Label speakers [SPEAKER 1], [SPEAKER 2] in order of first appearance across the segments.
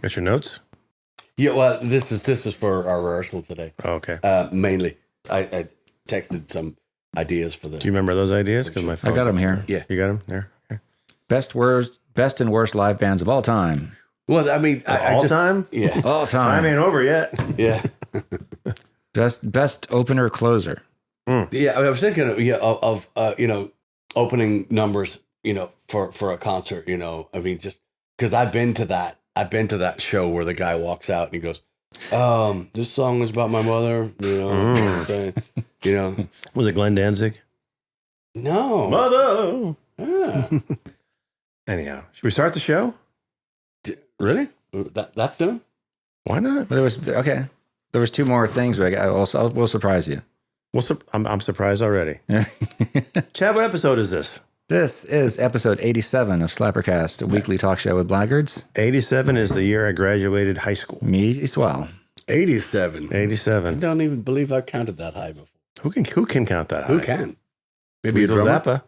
[SPEAKER 1] Got your notes?
[SPEAKER 2] Yeah, well, this is for our rehearsal today.
[SPEAKER 1] Oh, okay.
[SPEAKER 2] Mainly, I texted some ideas for the.
[SPEAKER 1] Do you remember those ideas? Because my phone.
[SPEAKER 3] I got them here.
[SPEAKER 2] Yeah,
[SPEAKER 1] You got them there. Okay.
[SPEAKER 3] Best and worst live bands of all time.
[SPEAKER 2] well, I mean, I just,
[SPEAKER 1] time?
[SPEAKER 2] Yeah,
[SPEAKER 3] All
[SPEAKER 1] Time
[SPEAKER 3] time.
[SPEAKER 1] ain't over yet.
[SPEAKER 2] yeah,
[SPEAKER 3] Best opener closer.
[SPEAKER 2] yeah. I was thinking of opening numbers, for a concert. I mean, just because I've been to that show where the guy walks out and he goes, this song is about my mother.
[SPEAKER 1] Was it Glenn Danzig?
[SPEAKER 2] No,
[SPEAKER 1] Mother.
[SPEAKER 2] Ah.
[SPEAKER 1] Anyhow, should we start the show?
[SPEAKER 2] Really? That's done?
[SPEAKER 1] Why not?
[SPEAKER 3] Well, there was two more things, but we'll surprise you.
[SPEAKER 1] Well, I'm surprised already. Chad, what episode is this?
[SPEAKER 3] This is episode 87 of Slappercast, a weekly talk show with Blaggards.
[SPEAKER 1] 87 is the year I graduated high school.
[SPEAKER 3] Me as well.
[SPEAKER 2] 87. I
[SPEAKER 1] 87.
[SPEAKER 2] don't even believe I counted that high before.
[SPEAKER 1] Who can count that high?
[SPEAKER 2] Who can? Maybe a
[SPEAKER 1] Beatles
[SPEAKER 2] drummer?
[SPEAKER 1] Zappa.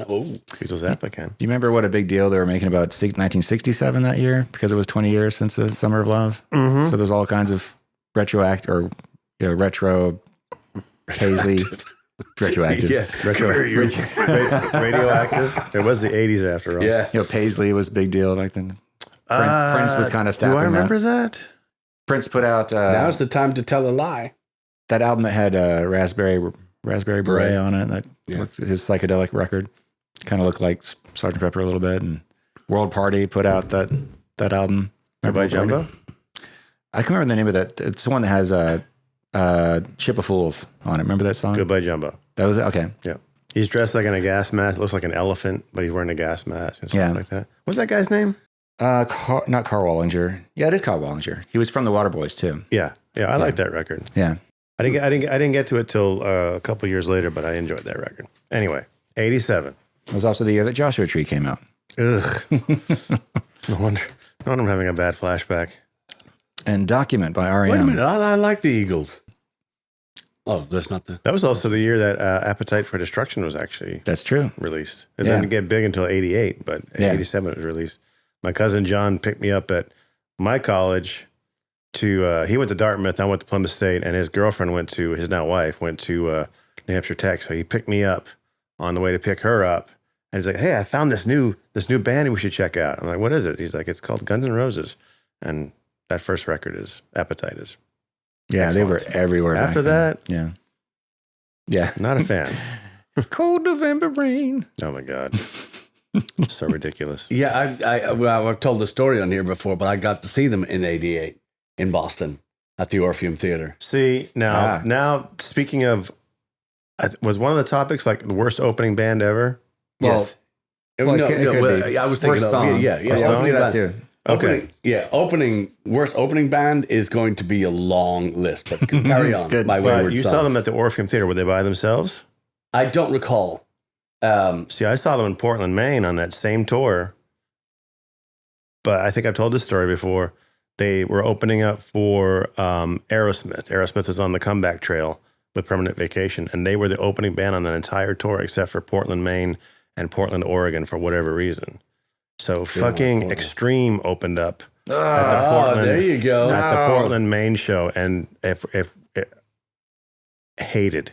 [SPEAKER 2] Oh,
[SPEAKER 1] Beatles Zappa can.
[SPEAKER 3] Do you remember what a big deal they were making about 1967 that year? Because it was 20 years since the Summer of Love.
[SPEAKER 1] Mm-hmm.
[SPEAKER 3] So there's all kinds of retro Paisley, retroactive.
[SPEAKER 2] yeah.
[SPEAKER 1] Radioactive. It was the 80s after all.
[SPEAKER 2] Yeah.
[SPEAKER 3] Paisley was a big deal back then. Prince was kind of
[SPEAKER 1] Do
[SPEAKER 3] stabbing
[SPEAKER 1] I remember that?
[SPEAKER 3] Prince put out
[SPEAKER 2] Now's the time to tell a lie.
[SPEAKER 3] that album that had Raspberry Beret
[SPEAKER 2] Beret.
[SPEAKER 3] on it. That was his psychedelic record. Kind of looked like Sgt. Pepper a little bit. And World Party put out that album.
[SPEAKER 1] Goodbye Jumbo?
[SPEAKER 3] I can remember the name of that. It's the one that has Ship of Fools on it. Remember that song?
[SPEAKER 1] Goodbye Jumbo.
[SPEAKER 3] That was it? Okay.
[SPEAKER 1] Yeah. He's dressed like in a gas mask. Looks like an elephant, but he's wearing a gas mask and stuff like that. What's that guy's name?
[SPEAKER 3] Not Carl Wallinger. Yeah, it is Carl Wallinger. He was from the Waterboys too.
[SPEAKER 1] Yeah. I like that record.
[SPEAKER 3] Yeah.
[SPEAKER 1] I didn't get to it till a couple years later, but I enjoyed that record. Anyway, 87.
[SPEAKER 3] It was also the year that Joshua Tree came out.
[SPEAKER 1] Ugh. No wonder I'm having a bad flashback.
[SPEAKER 3] And Document by R.E.M.
[SPEAKER 2] Wait a minute. I like the Eagles. Oh, that's not the...
[SPEAKER 1] That was also the year that Appetite for Destruction was actually
[SPEAKER 3] That's true.
[SPEAKER 1] released. It didn't get big until 88, but 87 it was released. My cousin John picked me up at my college to, he went to Dartmouth, I went to Plymouth State, and his girlfriend his now wife, went to New Hampshire Tech. So he picked me up on the way to pick her up. And he's like, hey, I found this new band we should check out. I'm like, what is it? He's like, it's called Guns N' Roses. And that first record is Appetite is.
[SPEAKER 3] Yeah,
[SPEAKER 1] excellent.
[SPEAKER 3] they were everywhere.
[SPEAKER 1] After
[SPEAKER 3] back
[SPEAKER 1] that,
[SPEAKER 3] then. Yeah.
[SPEAKER 1] not a fan.
[SPEAKER 3] Cold November rain.
[SPEAKER 1] Oh my God. So ridiculous.
[SPEAKER 2] Yeah, I've told the story on here before, but I got to see them in 88 in Boston at the Orpheum Theater.
[SPEAKER 1] See, now speaking of, was one of the topics like the worst opening band ever?
[SPEAKER 3] Well,
[SPEAKER 2] Yes.
[SPEAKER 3] well, it could be.
[SPEAKER 2] I was thinking
[SPEAKER 3] Worst
[SPEAKER 2] of,
[SPEAKER 3] song.
[SPEAKER 2] yeah.
[SPEAKER 3] Let's
[SPEAKER 1] song?
[SPEAKER 3] do that too.
[SPEAKER 1] Okay.
[SPEAKER 2] Worst opening band is going to be a long list, but carry on.
[SPEAKER 3] Good.
[SPEAKER 2] My
[SPEAKER 1] But
[SPEAKER 2] wayward
[SPEAKER 1] you
[SPEAKER 2] son.
[SPEAKER 1] saw them at the Orpheum Theater. Were they by themselves?
[SPEAKER 2] I don't recall.
[SPEAKER 1] See, I saw them in Portland, Maine on that same tour. But I think I've told this story before. They were opening up for Aerosmith. Aerosmith was on the comeback trail with Permanent Vacation, and they were the opening band on that entire tour except for Portland, Maine and Portland, Oregon for whatever reason. So fucking Extreme opened up at the Portland,
[SPEAKER 2] there you go.
[SPEAKER 1] at the Portland, Maine show, and if hated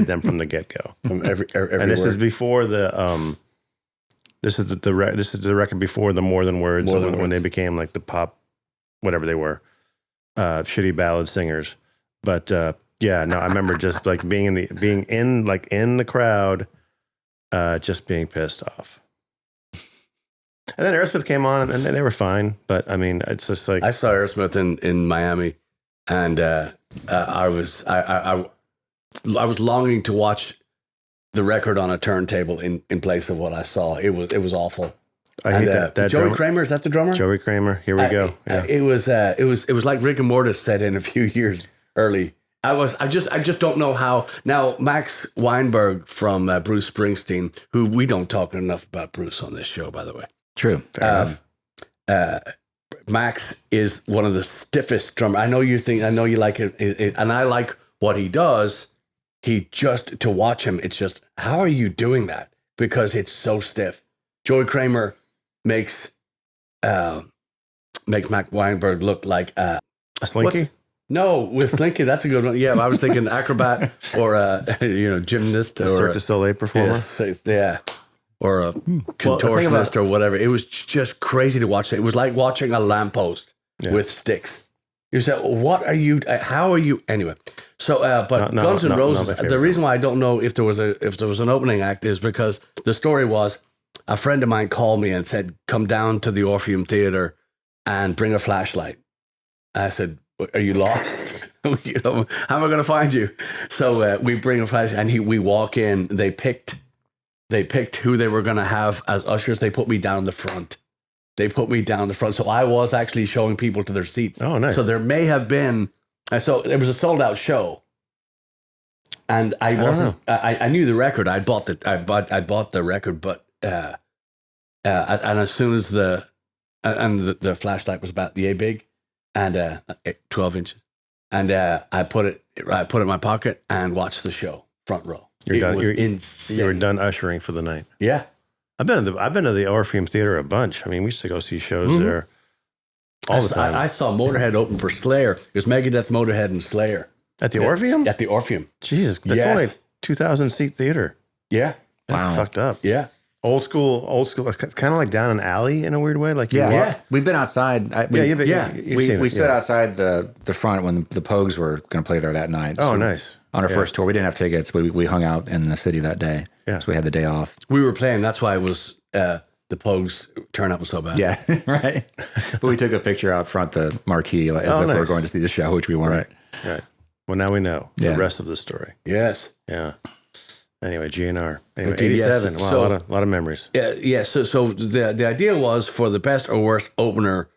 [SPEAKER 1] them from the get go.
[SPEAKER 2] From every
[SPEAKER 1] And this
[SPEAKER 2] word.
[SPEAKER 1] is before the this is the record before the More Than Words,
[SPEAKER 2] More Than
[SPEAKER 1] when they
[SPEAKER 2] Words.
[SPEAKER 1] became like the pop, whatever they were, shitty ballad singers. But yeah, no, I remember just like being in the crowd, just being pissed off. And then Aerosmith came on, and they were fine. But I mean, it's just like
[SPEAKER 2] I saw Aerosmith in Miami, and I was longing to watch the record on a turntable in place of what I saw. It was awful.
[SPEAKER 1] I hate that
[SPEAKER 2] Joey
[SPEAKER 1] drummer.
[SPEAKER 2] Kramer, is that the drummer?
[SPEAKER 1] Joey Kramer. Here we go. Yeah.
[SPEAKER 2] It was like Rick and Mortis said in a few years early. I just don't know how. Now Max Weinberg from Bruce Springsteen, who we don't talk enough about Bruce on this show, by the way.
[SPEAKER 3] True.
[SPEAKER 1] Fair enough.
[SPEAKER 2] Max is one of the stiffest drummers. I know you like it, and I like what he does. To watch him, it's just, how are you doing that? Because it's so stiff. Joey Kramer makes make Mac Weinberg look like
[SPEAKER 1] A slinky?
[SPEAKER 2] No, with Slinky, that's a good one. Yeah, I was thinking acrobat or gymnast
[SPEAKER 1] A
[SPEAKER 2] or
[SPEAKER 1] Cirque du Soleil performer?
[SPEAKER 2] yeah, or a contortionist or whatever. It was just crazy to watch. It was like watching a lamppost with sticks. You said, "What are you? How are you?" Anyway, so but Guns N' Roses. The reason why I don't know if there was an opening act is because the story was a friend of mine called me and said, "Come down to the Orpheum Theater and bring a flashlight." I said, "Are you lost? How am I going to find you?" So we bring a flash, and we walk in. They picked who they were going to have as ushers. They put me down the front. So I was actually showing people to their seats.
[SPEAKER 1] Oh, nice.
[SPEAKER 2] So there may have been. So it was a sold out show, and I wasn't. I knew the record. I bought the record, but and as soon as the flashlight was about yay big. And 12 inches, and I put it in my pocket and watched the show front row. Insane.
[SPEAKER 1] You were done ushering for the night.
[SPEAKER 2] Yeah,
[SPEAKER 1] I've been to the Orpheum Theater a bunch. I mean, we used to go see shows there all the time.
[SPEAKER 2] I saw Motorhead open for Slayer. It was Megadeth, Motorhead, and Slayer
[SPEAKER 1] at the Orpheum.
[SPEAKER 2] At the Orpheum.
[SPEAKER 1] Jesus, that's only a 2,000 seat theater.
[SPEAKER 2] Yeah,
[SPEAKER 1] that's fucked up.
[SPEAKER 2] Yeah.
[SPEAKER 1] Old school. It's kind of like down an alley in a weird way. Like
[SPEAKER 3] we've been outside. We stood outside the front when the Pogues were going to play there that night.
[SPEAKER 1] Oh, nice.
[SPEAKER 3] On our first tour, we didn't have tickets. We hung out in the city that day.
[SPEAKER 1] Yeah,
[SPEAKER 3] so we had the day off.
[SPEAKER 2] We were playing. That's why it was the Pogues turnout was so bad.
[SPEAKER 3] Yeah, right. But we took a picture out front the marquee as if we were going to see the show, which we weren't.
[SPEAKER 1] Right. Well, now we know the rest of the story.
[SPEAKER 2] Yes.
[SPEAKER 1] Yeah. Anyway, GNR. Anyway, 87. Yes. Wow, so, a lot of memories.
[SPEAKER 2] Yeah. So the idea was for the best or worst opener,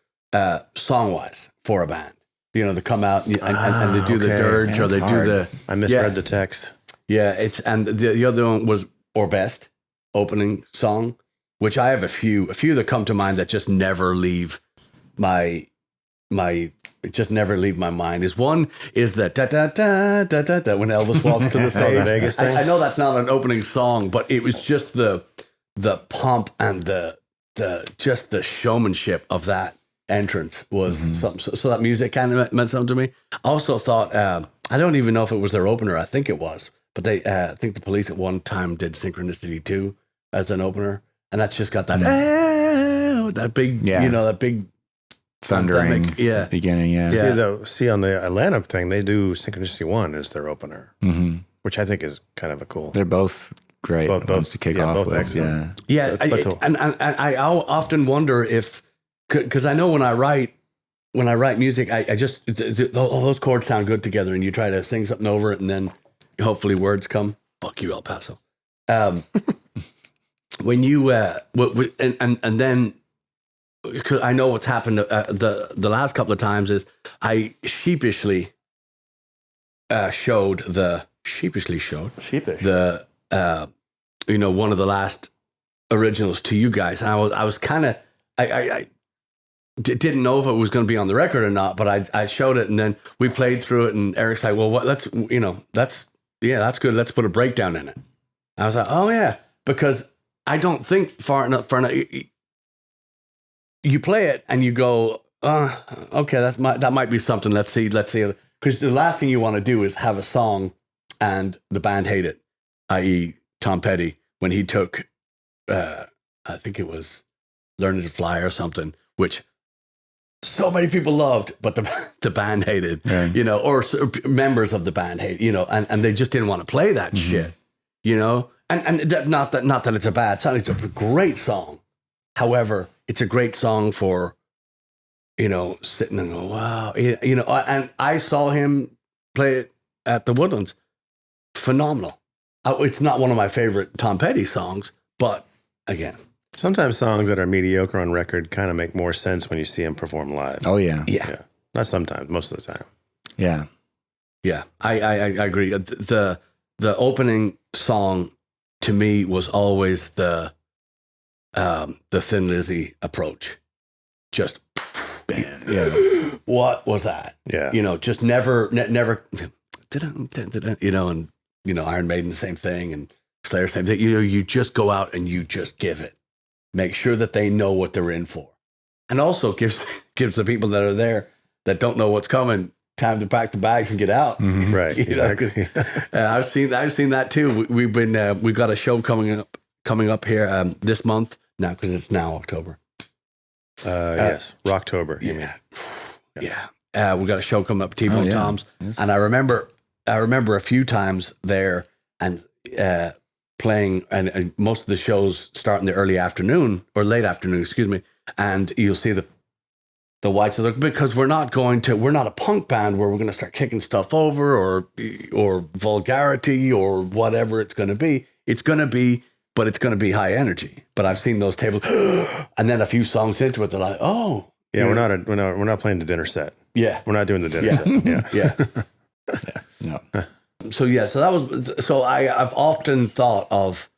[SPEAKER 2] song wise, for a band. They come out and they do the dirge or they do the.
[SPEAKER 1] I misread the text.
[SPEAKER 2] Yeah, and the other one was or best opening song, which I have a few that come to mind that just never leave my mind. Is the da da da da da da when Elvis walks to the stage.
[SPEAKER 1] Vegas thing?
[SPEAKER 2] I know that's not an opening song, but it was just the pomp and the showmanship of that entrance was something. So that music kind of meant something to me. I also thought I don't even know if it was their opener. I think it was, but they I think the Police at one time did Synchronicity 2 as an opener, and that's just got that that big that big.
[SPEAKER 3] Thundering beginning,
[SPEAKER 1] See on the Atlanta thing, they do Synchronicity 1 as their opener, which I think is kind of a cool.
[SPEAKER 3] They're both great both to kick off
[SPEAKER 1] both
[SPEAKER 3] with.
[SPEAKER 1] Excellent.
[SPEAKER 2] And I often wonder if, because I know when I write music, I just all those chords sound good together, and you try to sing something over it, and then hopefully words come. Fuck you, El Paso. When you and then. Because I know what's happened the last couple of times is I sheepishly showed the one of the last originals to you guys, and I was kind of I didn't know if it was going to be on the record or not, but I showed it, and then we played through it, and Eric's like, well, that's good, let's put a breakdown in it. I was like, oh yeah, because I don't think far enough. You play it and you go, okay, that might be something. Let's see. Because the last thing you want to do is have a song and the band hate it, i.e. Tom Petty, when he took, I think it was Learning to Fly or something, which so many people loved, but the band hated, or members of the band hate, and they just didn't want to play that shit, and not that it's a bad song. It's a great song. However, it's a great song for, sitting and go, wow, and I saw him play it at the Woodlands. Phenomenal. It's not one of my favorite Tom Petty songs, but again.
[SPEAKER 1] Sometimes songs that are mediocre on record kind of make more sense when you see him perform live.
[SPEAKER 3] Oh, yeah.
[SPEAKER 1] Yeah. Not sometimes, most of the time.
[SPEAKER 3] Yeah.
[SPEAKER 2] Yeah, I agree. The opening song to me was always the Thin Lizzy approach. Just bam. Yeah. What was that?
[SPEAKER 1] Yeah.
[SPEAKER 2] Just never, and Iron Maiden, the same thing, and Slayer, same thing. You just go out and you just give it. Make sure that they know what they're in for. and also gives the people that are there that don't know what's coming time to pack the bags and get out.
[SPEAKER 3] Mm-hmm.
[SPEAKER 1] Right. Exactly.
[SPEAKER 2] I've seen that too. We've got a show coming up here this month now because it's now October.
[SPEAKER 1] Yes, Rocktober. You mean?
[SPEAKER 2] Yeah. We got a show coming up, T-Bone Tom's,
[SPEAKER 3] Yes.
[SPEAKER 2] and I remember a few times there and playing, and most of the shows start in the early afternoon or late afternoon, excuse me, and you'll see the Whites are because we're not a punk band where we're going to start kicking stuff over or vulgarity or whatever it's going to be. It's going to be high energy. But I've seen those tables, and then a few songs into it, they're like, oh,
[SPEAKER 1] Yeah, we're not playing the dinner set.
[SPEAKER 2] yeah,
[SPEAKER 1] We're not doing the dinner set. Yeah.
[SPEAKER 2] yeah.
[SPEAKER 3] No.
[SPEAKER 2] So I've often thought of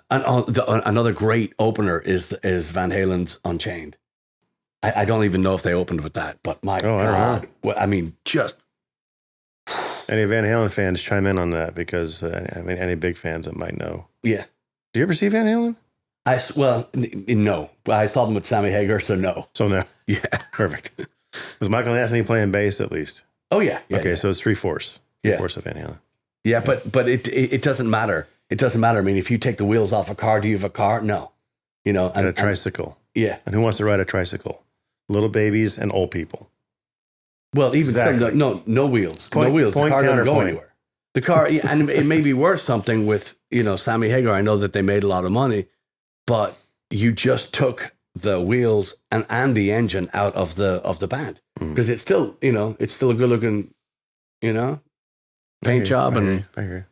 [SPEAKER 2] another great opener is Van Halen's Unchained. I don't even know if they opened with that, but my
[SPEAKER 1] I don't
[SPEAKER 2] God, I mean, just
[SPEAKER 1] Any Van Halen fans chime in on that because any big fans that might know.
[SPEAKER 2] yeah.
[SPEAKER 1] Did you ever see Van Halen?
[SPEAKER 2] No, I saw them with Sammy Hagar, so no.
[SPEAKER 1] So no.
[SPEAKER 2] Yeah.
[SPEAKER 1] Perfect. Was Michael Anthony playing bass at least?
[SPEAKER 2] Oh yeah.
[SPEAKER 1] Okay, so it's 3/4.
[SPEAKER 2] Yeah.
[SPEAKER 1] 3/4 of Van Halen.
[SPEAKER 2] Yeah, but it doesn't matter. It doesn't matter. I mean, if you take the wheels off a car, do you have a car? No.
[SPEAKER 1] And a tricycle.
[SPEAKER 2] Yeah.
[SPEAKER 1] And who wants to ride a tricycle? Little babies and old people.
[SPEAKER 2] Well, even
[SPEAKER 1] Exactly.
[SPEAKER 2] no wheels.
[SPEAKER 1] Point-
[SPEAKER 2] No wheels. The
[SPEAKER 1] point,
[SPEAKER 2] car doesn't go
[SPEAKER 1] counterpoint.
[SPEAKER 2] anywhere. The car, and it may be worth something with, Sammy Hagar. I know that they made a lot of money, but you just took the wheels and the engine out of the band because it's still, it's still a good looking, paint job. And,
[SPEAKER 1] I agree.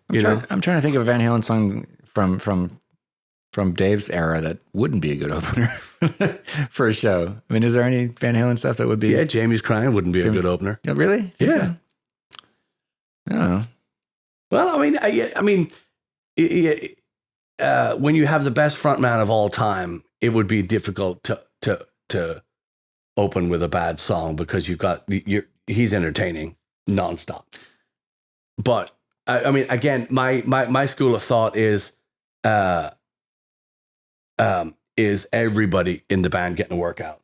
[SPEAKER 3] I'm trying to think of a Van Halen song from Dave's era that wouldn't be a good opener for a show. I mean, is there any Van Halen stuff that would be?
[SPEAKER 2] yeah, Jamie's Crying wouldn't be a good opener.
[SPEAKER 3] Yeah, really? Think
[SPEAKER 2] Yeah.
[SPEAKER 3] so? I don't know.
[SPEAKER 2] Well, when you have the best frontman of all time, it would be difficult to open with a bad song because he's entertaining nonstop. But again, my school of thought is everybody in the band getting a workout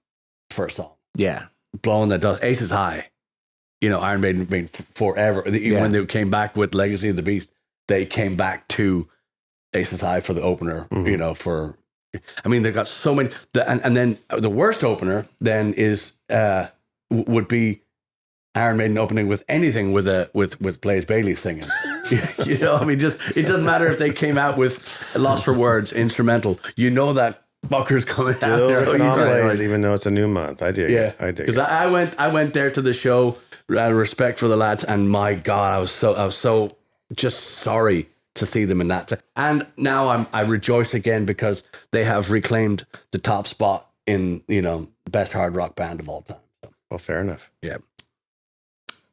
[SPEAKER 2] for a song,
[SPEAKER 3] Yeah.
[SPEAKER 2] blowing that dust. Aces High. Iron Maiden forever. Even when they came back with Legacy of the Beast, they came back to Aces High for the opener. They got so many. And then the worst opener then is would be Iron Maiden opening with anything with Blaze Bayley singing. It doesn't matter if they came out with Lost for Words instrumental. That fucker's coming
[SPEAKER 1] Still
[SPEAKER 2] out. So
[SPEAKER 1] ripping on
[SPEAKER 2] you just,
[SPEAKER 1] Blaze, even though it's a new month. I dig it. I dig
[SPEAKER 2] because
[SPEAKER 1] it.
[SPEAKER 2] I went there to the show out of respect for the lads, and my God, I was so just sorry to see them in that. And now I rejoice again because they have reclaimed the top spot in best hard rock band of all time. So,
[SPEAKER 1] Well, fair enough.
[SPEAKER 2] yeah,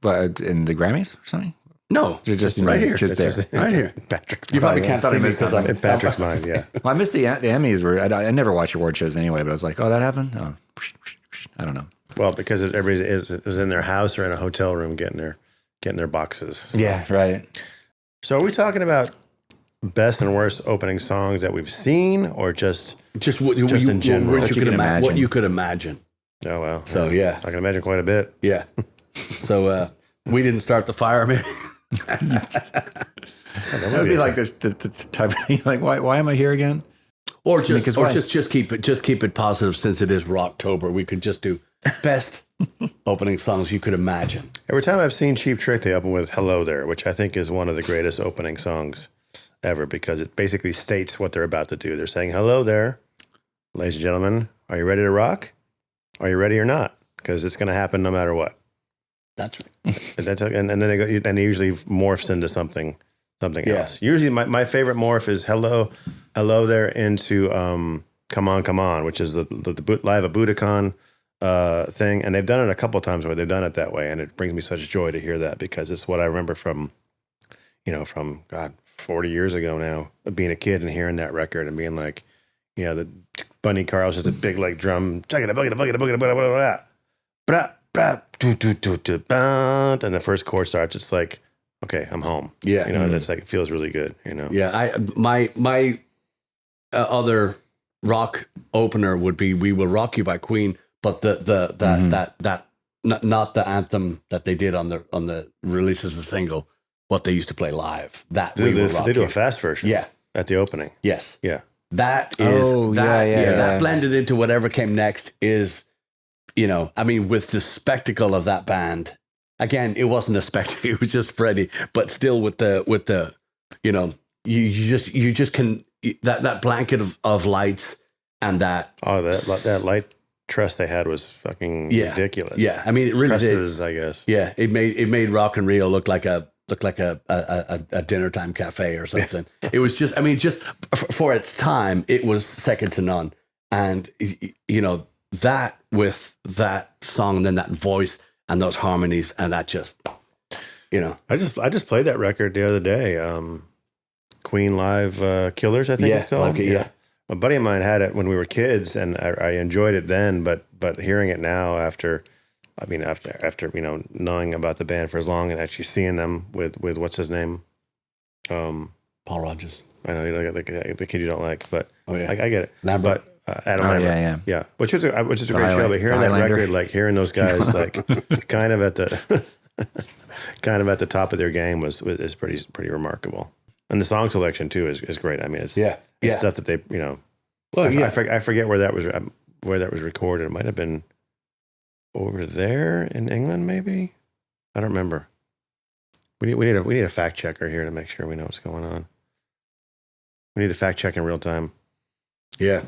[SPEAKER 3] But in the Grammys or something?
[SPEAKER 2] no,
[SPEAKER 3] Just
[SPEAKER 2] right here,
[SPEAKER 3] Just there.
[SPEAKER 2] right here.
[SPEAKER 1] Patrick's
[SPEAKER 2] You probably
[SPEAKER 1] mind.
[SPEAKER 2] can't see me because I'm
[SPEAKER 1] In Patrick's mind, yeah.
[SPEAKER 3] Well, I missed the Emmys. I never watch award shows anyway, but I was like, oh, that happened? Oh, I don't know.
[SPEAKER 1] Well, because everybody is in their house or in a hotel room getting their boxes. So.
[SPEAKER 3] Yeah, right.
[SPEAKER 1] So are we talking about best and worst opening songs that we've seen, or just
[SPEAKER 2] in
[SPEAKER 1] general?
[SPEAKER 2] what
[SPEAKER 3] you can imagine.
[SPEAKER 2] What you could imagine.
[SPEAKER 1] oh well?
[SPEAKER 2] So yeah,
[SPEAKER 1] I can imagine quite a bit.
[SPEAKER 2] yeah. So we didn't start the fire, maybe.
[SPEAKER 3] That would be like this the type of thing. Like, why am I here again?
[SPEAKER 2] Or
[SPEAKER 3] Because why?
[SPEAKER 2] just keep it positive since it is Rocktober. We could just do best opening songs you could imagine.
[SPEAKER 1] Every time I've seen Cheap Trick, they open with "Hello There," which I think is one of the greatest opening songs ever because it basically states what they're about to do. They're saying, "Hello there, ladies and gentlemen. Are you ready to rock? Are you ready or not? Because it's going to happen no matter what."
[SPEAKER 2] That's right.
[SPEAKER 1] And then they usually morphs into something else. Usually, my favorite morph is "Hello there" into "Come On," which is the live at Budokan thing, and they've done it a couple of times where they've done it that way, and it brings me such joy to hear that because it's what I remember from 40 years ago now, being a kid and hearing that record and being like, the Bunny Carl's just a big like drum, and the first chord starts. It's like, okay, I'm home.
[SPEAKER 2] Yeah,
[SPEAKER 1] it's like it feels really good.
[SPEAKER 2] Yeah, my other rock opener would be "We Will Rock You" by Queen, but not the anthem that they did on the release as a single, what they used to play live. That
[SPEAKER 1] they do a fast version.
[SPEAKER 2] Yeah.
[SPEAKER 1] At the opening.
[SPEAKER 2] Yes.
[SPEAKER 1] Yeah.
[SPEAKER 2] That is that blended into whatever came next is, I mean, with the spectacle of that band. Again, it wasn't a spectacle; it was just Freddie. But still, with the, you just can that blanket of lights and that
[SPEAKER 1] that light truss they had was fucking ridiculous.
[SPEAKER 2] Yeah, I mean, it really
[SPEAKER 1] trusses,
[SPEAKER 2] did.
[SPEAKER 1] I guess.
[SPEAKER 2] Yeah, it made Rock and Rio look like a dinner time cafe or something. It was just, I mean, just for its time, it was second to none. And that with that song and then that voice and those harmonies and that just,
[SPEAKER 1] I just played that record the other day. Queen Live Killers, I think it's called.
[SPEAKER 2] Like it,
[SPEAKER 1] A buddy of mine had it when we were kids, and I enjoyed it then. But hearing it now, after knowing about the band for as long and actually seeing them with what's his name,
[SPEAKER 2] Paul Rodgers.
[SPEAKER 1] I know the kid you don't like, but I get it.
[SPEAKER 2] Lambert.
[SPEAKER 1] But Adam Lambert, yeah, which is a great show. But hearing that record, like hearing those guys, like kind of at the top of their game is pretty remarkable. And the song selection too is great. I mean, it's stuff that they I forget where that was recorded. It might have been over there in England, maybe. I don't remember. We need a fact checker here to make sure we know what's going on. We need to fact check in real time.
[SPEAKER 2] Yeah.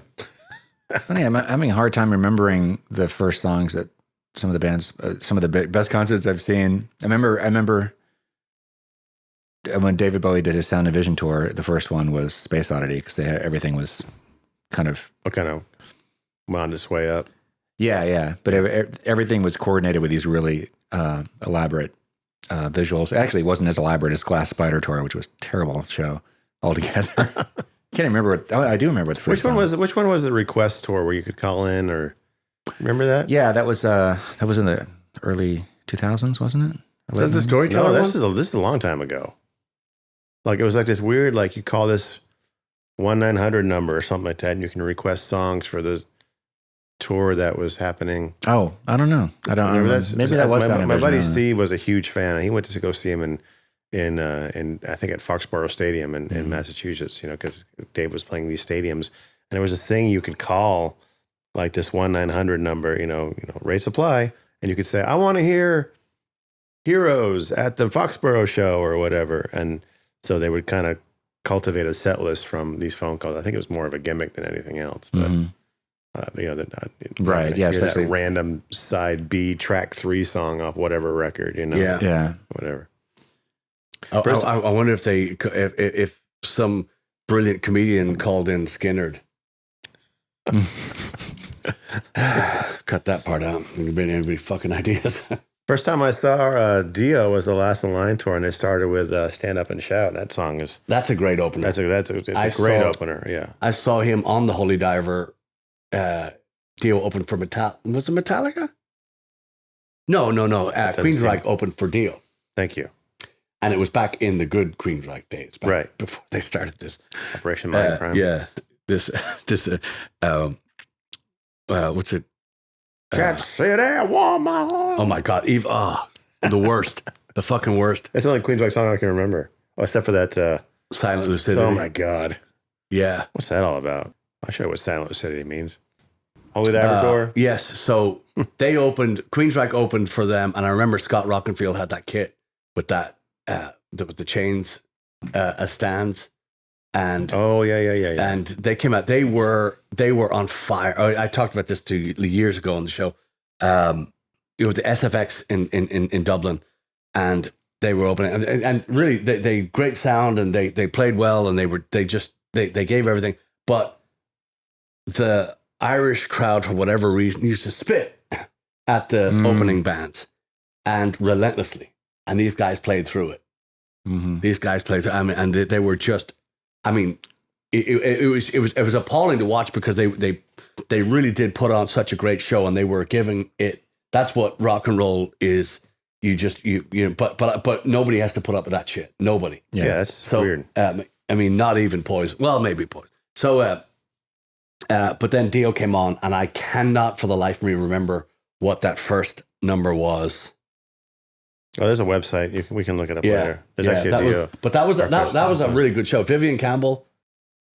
[SPEAKER 3] It's funny. I'm having a hard time remembering the first songs that some of the bands, some of the best concerts I've seen. I remember when David Bowie did his Sound and Vision tour. The first one was Space Oddity because everything was kind of
[SPEAKER 1] wound its way up.
[SPEAKER 3] Yeah. But everything was coordinated with these really elaborate visuals. Actually, it wasn't as elaborate as Glass Spider Tour, which was a terrible show altogether. Can't remember what. Oh, I do remember the first.
[SPEAKER 1] Which one was the Request tour where you could call in or remember that?
[SPEAKER 3] Yeah, that was in the early 2000s, wasn't it?
[SPEAKER 1] Is that the Storyteller? No, this is a long time ago. Like it was like this weird, like you call this 1-900 number or something like that, and you can request songs for the tour that was happening.
[SPEAKER 3] Oh, I don't know. I don't remember. Maybe that was
[SPEAKER 1] my buddy Steve was a huge fan, and he went to go see him in I think at Foxborough Stadium in Massachusetts, because Dave was playing these stadiums, and there was this thing you could call like this 1-900 number, rate supply, and you could say, I want to hear Heroes at the Foxborough show or whatever, and so they would kind of cultivate a set list from these phone calls. I think it was more of a gimmick than anything else, but
[SPEAKER 3] right, yeah, especially
[SPEAKER 1] that random side B track 3 song off whatever record, whatever.
[SPEAKER 2] I wonder if some brilliant comedian called in Skinnerd. Cut that part out. Anybody fucking ideas?
[SPEAKER 1] First time I saw Dio was the Last in Line tour, and they started with Stand Up and Shout. That song
[SPEAKER 2] that's a great opener.
[SPEAKER 1] It's a great opener. Yeah,
[SPEAKER 2] I saw him on the Holy Diver. Dio opened for Was it Metallica? No. Queensryche opened for Dio.
[SPEAKER 1] Thank you.
[SPEAKER 2] And it was back in the good Queensryche days,
[SPEAKER 1] right
[SPEAKER 2] before they started this
[SPEAKER 1] Operation Mindcrime.
[SPEAKER 2] Yeah, this what's it?
[SPEAKER 1] Can't say that, woman.
[SPEAKER 2] Oh my God, Eve! The worst, the fucking worst.
[SPEAKER 1] It's the only Queensryche song I can remember, except for that
[SPEAKER 2] Silent Lucidity.
[SPEAKER 1] Oh my God,
[SPEAKER 2] yeah. What's
[SPEAKER 1] that all about? I'll show you what Silent Lucidity means. Holy Diver tour.
[SPEAKER 2] Yes, so they opened. Queensryche opened for them, and I remember Scott Rockenfield had that kit with that. With the chains as stands, and
[SPEAKER 1] yeah.
[SPEAKER 2] And they came out. They were on fire. I talked about this years ago on the show. It was the SFX in Dublin, and they were opening, and really they great sound, and they played well, and they gave everything. But the Irish crowd, for whatever reason, used to spit at the opening bands, and relentlessly. And these guys played through it.
[SPEAKER 3] Mm-hmm.
[SPEAKER 2] These guys played through. I mean, and they were just. I mean, it was appalling to watch because they really did put on such a great show, and they were giving it. That's what rock and roll is. But nobody has to put up with that shit. Nobody.
[SPEAKER 1] Yeah, that's so weird.
[SPEAKER 2] I mean, not even Poison. Well, maybe Poison. So But then Dio came on, and I cannot for the life of me remember what that first number was.
[SPEAKER 1] Oh, there's a website. We can look it up later. There's actually a Dio.
[SPEAKER 2] But that was a really good show. Vivian Campbell,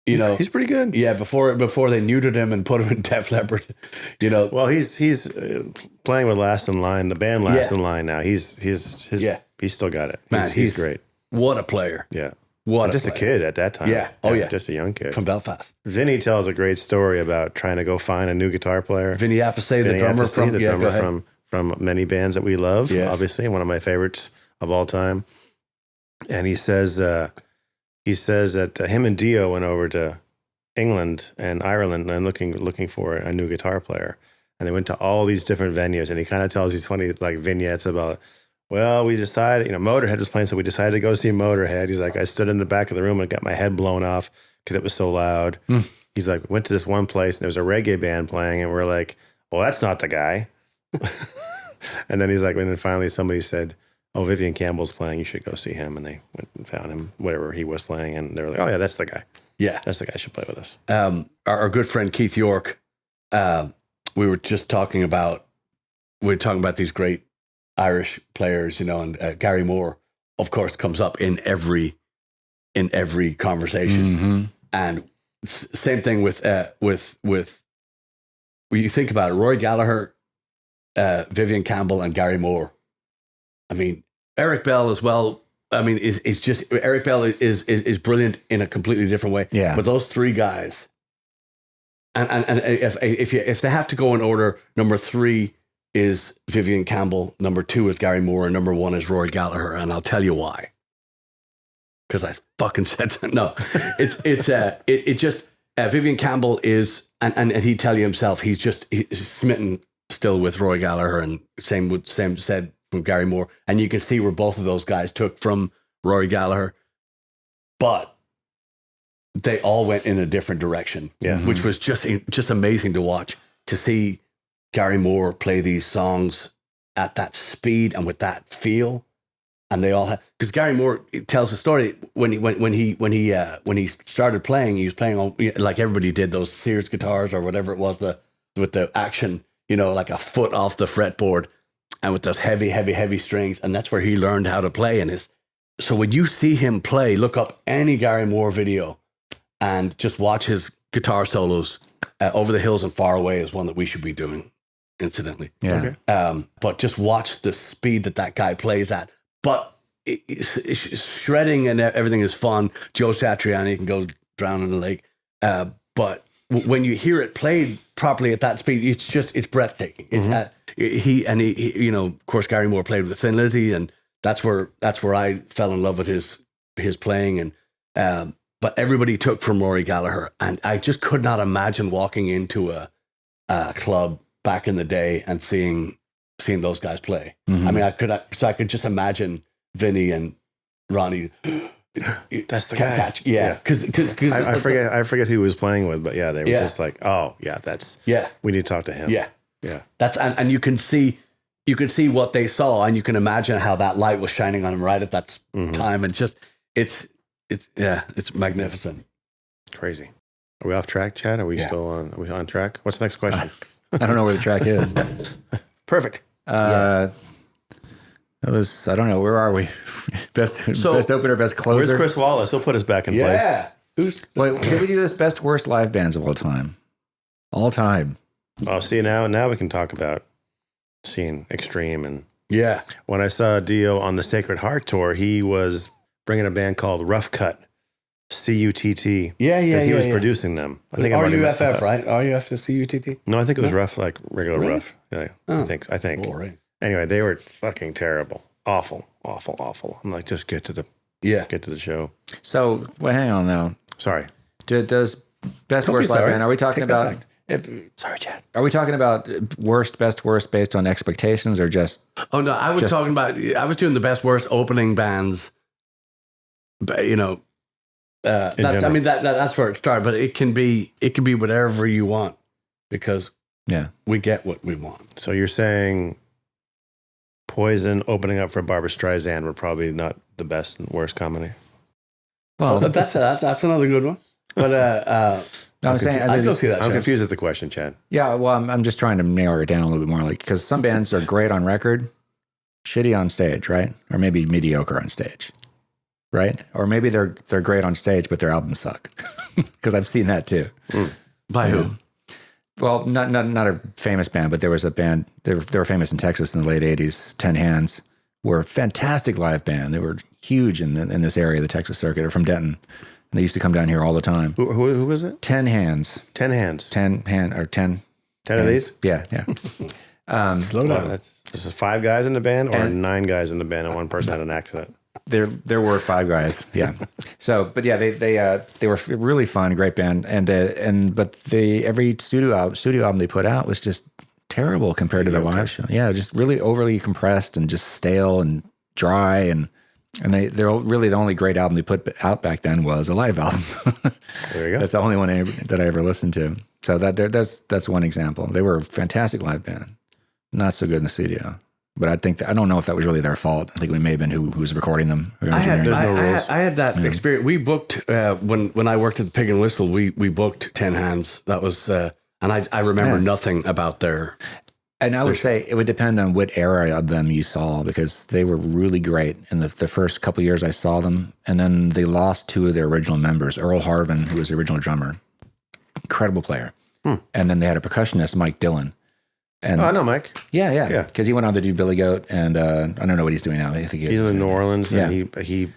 [SPEAKER 1] he's pretty good.
[SPEAKER 2] Yeah, before they neutered him and put him in Def Leppard,
[SPEAKER 1] Well, he's playing with Last in Line, the band Last in Line now. He's still got it. He's great.
[SPEAKER 2] What a player.
[SPEAKER 1] Yeah.
[SPEAKER 2] Just
[SPEAKER 1] a kid at that time.
[SPEAKER 2] Yeah. Oh, yeah.
[SPEAKER 1] Just a young kid.
[SPEAKER 2] From Belfast.
[SPEAKER 1] Vinny tells a great story about trying to go find a new guitar player.
[SPEAKER 2] Vinny Appice, the drummer
[SPEAKER 1] from many bands that we love.
[SPEAKER 2] Yes.
[SPEAKER 1] Obviously, one of my favorites of all time. And he says that him and Dio went over to England and Ireland and looking for a new guitar player. And they went to all these different venues. And he kind of tells these funny vignettes about, well, we decided, Motorhead was playing, so we decided to go see Motorhead. He's like, I stood in the back of the room and got my head blown off because it was so loud. He's like, went to this one place and there was a reggae band playing, and we're like, well, that's not the guy. And then he's like, and then finally somebody said, oh, Vivian Campbell's playing, you should go see him. And they went and found him, whatever he was playing, and they were like, oh yeah, that's the guy.
[SPEAKER 2] Yeah.
[SPEAKER 1] That's the guy who should play with us.
[SPEAKER 2] Our good friend Keith York, we were talking about these great Irish players, and Gary Moore, of course, comes up in every conversation.
[SPEAKER 3] Mm-hmm.
[SPEAKER 2] And same thing with when you think about it, Roy Gallagher, Vivian Campbell, and Gary Moore. I mean, Eric Bell as well. I mean, is just Eric Bell is brilliant in a completely different way.
[SPEAKER 3] Yeah.
[SPEAKER 2] But those three guys, and if they have to go in order, number 3 is Vivian Campbell, number 2 is Gary Moore, and number 1 is Roy Gallagher, and I'll tell you why. Because I fucking said so. No, it just Vivian Campbell is, and he'd tell you himself, he's smitten still with Roy Gallagher, and same said from Gary Moore, and you can see where both of those guys took from Roy Gallagher, but they all went in a different direction, which was just amazing to watch, to see Gary Moore play these songs at that speed and with that feel. And they all have, because Gary Moore tells a story when he started playing, he was playing on, like everybody did, those Sears guitars or whatever it was, with the action, like a foot off the fretboard, and with those heavy strings, and that's where he learned how to play. So when you see him play, look up any Gary Moore video and just watch his guitar solos. Over the Hills and Far Away is one that we should be doing, incidentally.
[SPEAKER 3] Yeah.
[SPEAKER 2] Okay. But just watch the speed that guy plays at. But it's shredding and everything is fun. Joe Satriani can go drown in the lake. But when you hear it played properly at that speed, it's breathtaking. It's he of course, Gary Moore played with Thin Lizzy, and that's where I fell in love with his playing. And but everybody took from Rory Gallagher, and I just could not imagine walking into a club back in the day and seeing those guys play.
[SPEAKER 3] Mm-hmm.
[SPEAKER 2] I mean, I could just imagine Vinny and Ronnie.
[SPEAKER 1] That's the guy.
[SPEAKER 2] Yeah, because
[SPEAKER 1] I forget who he was playing with, but they were just like, oh yeah, we need to talk to him.
[SPEAKER 2] Yeah. That's and you can see what they saw, and you can imagine how that light was shining on him right at that time, and just it's magnificent.
[SPEAKER 1] Crazy. Are we off track, Chad? Are we still on? Are we on track? What's the next question?
[SPEAKER 3] I don't know where the track is.
[SPEAKER 1] Perfect.
[SPEAKER 3] It was, I don't know, where are we? Best opener, best closer.
[SPEAKER 1] Where's Chris Wallace? He'll put us back in place.
[SPEAKER 2] Yeah.
[SPEAKER 3] Wait, can we do this best worst live bands of all time? All time.
[SPEAKER 1] Oh, see, now we can talk about seeing Extreme. And when I saw Dio on the Sacred Heart tour, he was bringing a band called Rough Cut, CUTT. Because he was producing them. I think
[SPEAKER 2] RUFF, right? RUF to CUTT?
[SPEAKER 1] No, I think it was Rough, like regular
[SPEAKER 2] Really?
[SPEAKER 1] Rough. Yeah, I think.
[SPEAKER 2] Oh, right.
[SPEAKER 1] Anyway, they were fucking terrible. Awful. I'm like, just get to the show.
[SPEAKER 3] So, well, hang on now.
[SPEAKER 1] Sorry.
[SPEAKER 3] Does best worst live band, are we talking about...
[SPEAKER 1] Sorry, Chad.
[SPEAKER 3] Are we talking about best worst based on expectations, or just...
[SPEAKER 2] Oh, no, I was talking about... I was doing the best worst opening bands, but, that's where it started, but it can be whatever you want, because we get what we want.
[SPEAKER 1] So you're saying Poison opening up for Barbra Streisand were probably not the best and worst comedy?
[SPEAKER 3] Well,
[SPEAKER 2] that's another good one. But
[SPEAKER 3] I'm saying,
[SPEAKER 2] I'd go see that
[SPEAKER 1] I'm
[SPEAKER 2] show.
[SPEAKER 1] confused at the question, Chad.
[SPEAKER 3] yeah. Well, I'm just trying to narrow it down a little bit more, like because some bands are great on record, shitty on stage, right? Or maybe mediocre on stage, right? Or maybe they're great on stage, but their albums suck. Because I've seen that too.
[SPEAKER 2] By who?
[SPEAKER 3] Well, not a famous band, but there was a band. They were famous in Texas in the late '80s. 10 Hands were a fantastic live band. They were huge in this area of the Texas circuit. They're from Denton. And they used to come down here all the time.
[SPEAKER 1] Who was it?
[SPEAKER 3] 10 Hands.
[SPEAKER 1] 10 Hands.
[SPEAKER 3] 10 of
[SPEAKER 1] these?
[SPEAKER 3] Yeah.
[SPEAKER 2] Slow down.
[SPEAKER 1] This is 5 guys in the band or 9 guys in the band and one person had an accident?
[SPEAKER 3] There were 5 guys. Yeah. So, but yeah, they were really fun, great band, but every studio album they put out was just terrible compared to their live show. Yeah, just really overly compressed and just stale and dry, and they're really the only great album they put out back then was a live album.
[SPEAKER 1] There you go.
[SPEAKER 3] That's the only one that I ever listened to. So that's one example. They were a fantastic live band, not so good in the studio. But I don't know if that was really their fault. I think we may have been who was recording them.
[SPEAKER 1] There's no rules.
[SPEAKER 2] I had that experience. We booked when I worked at the Pig and Whistle. We booked 10 Hands. That was and I remember nothing about their.
[SPEAKER 3] And I would say it would depend on what era of them you saw, because they were really great in the first couple of years I saw them, and then they lost 2 of their original members, Earl Harvin, who was the original drummer, incredible player, and then they had a percussionist, Mike Dillon. And
[SPEAKER 1] I know Mike.
[SPEAKER 3] Yeah. Because he went on to do Billy Goat, and I don't know what he's doing now. I think
[SPEAKER 1] he's in New Orleans, and he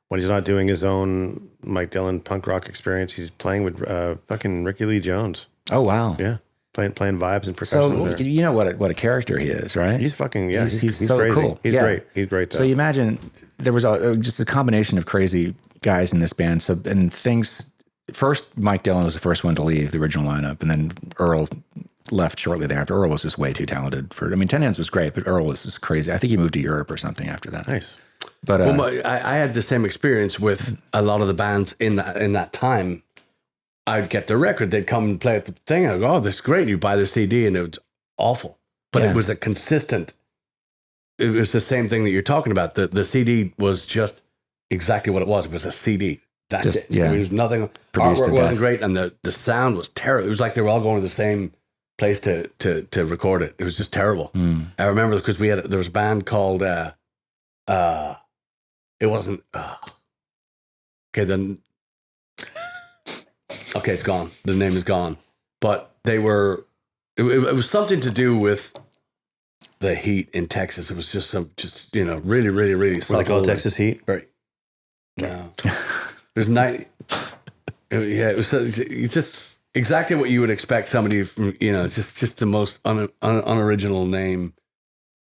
[SPEAKER 1] when he's not doing his own Mike Dillon punk rock experience, he's playing with fucking Ricky Lee Jones.
[SPEAKER 3] Oh wow,
[SPEAKER 1] yeah, playing vibes and percussion.
[SPEAKER 3] So you know what a character he is, right?
[SPEAKER 1] He's fucking he's
[SPEAKER 3] so
[SPEAKER 1] crazy.
[SPEAKER 3] Cool.
[SPEAKER 1] He's great. He's great. Though.
[SPEAKER 3] So you imagine there was just a combination of crazy guys in this band. So and things. First, Mike Dillon was the first one to leave the original lineup, and then Earl left shortly thereafter. Earl was just way too talented for. I mean, 10 Hands was great, but Earl was just crazy. I think he moved to Europe or something after that.
[SPEAKER 1] Nice.
[SPEAKER 3] But
[SPEAKER 2] I had the same experience with a lot of the bands in that time. I'd get the record, they'd come and play at the thing. I'd go, "Oh, this is great." You buy the CD, and it was awful, but it was a consistent. It was the same thing that you're talking about. The CD was just exactly what it was. It was a CD. That's it.
[SPEAKER 3] Yeah.
[SPEAKER 2] There was nothing.
[SPEAKER 3] Produced
[SPEAKER 2] Artwork wasn't great, and the sound was terrible. It was like they were all going to the same place to record it. It was just terrible. I remember because there was a band called it wasn't okay then okay, it's gone. The name is gone. But they were it was something to do with the heat in Texas. It was just really, really, really
[SPEAKER 1] What they call Texas Heat?
[SPEAKER 2] Right. No. It was 90. It was it's just exactly what you would expect somebody from, just the most unoriginal name.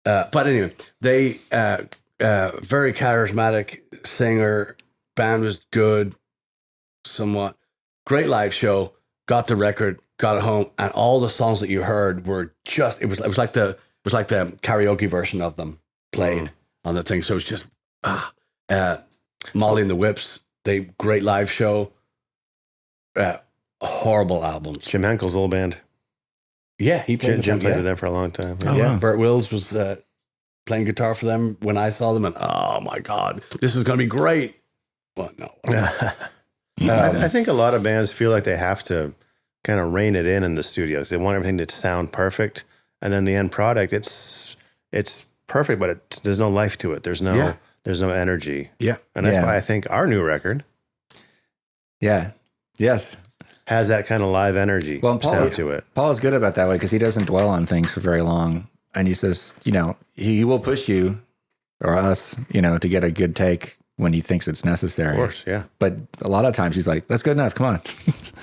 [SPEAKER 2] But anyway, they, very charismatic singer, band was good, somewhat. Great live show, got the record, got it home, and all the songs that you heard were just, it was like the karaoke version of them played on the thing. So it's just, Molly and the Whips, great live show. Horrible albums.
[SPEAKER 1] Jim Henkel's old band.
[SPEAKER 2] Yeah, he played.
[SPEAKER 1] Jim played with them for a long time.
[SPEAKER 3] Oh,
[SPEAKER 2] Yeah,
[SPEAKER 3] wow.
[SPEAKER 2] Bert Wills was playing guitar for them when I saw them, and oh my god, this is going to be great. Well, no.
[SPEAKER 1] I think a lot of bands feel like they have to kind of rein it in the studios. They want everything to sound perfect, and then the end product, it's perfect, but there's no life to it. There's no energy.
[SPEAKER 2] Yeah,
[SPEAKER 1] and that's why I think our new record, has that kind of live energy sound to it.
[SPEAKER 3] Paul is good about that way because he doesn't dwell on things for very long, and he says, he will push you or us, to get a good take when he thinks it's necessary.
[SPEAKER 1] Of course, yeah.
[SPEAKER 3] But a lot of times he's like, "That's good enough. Come on,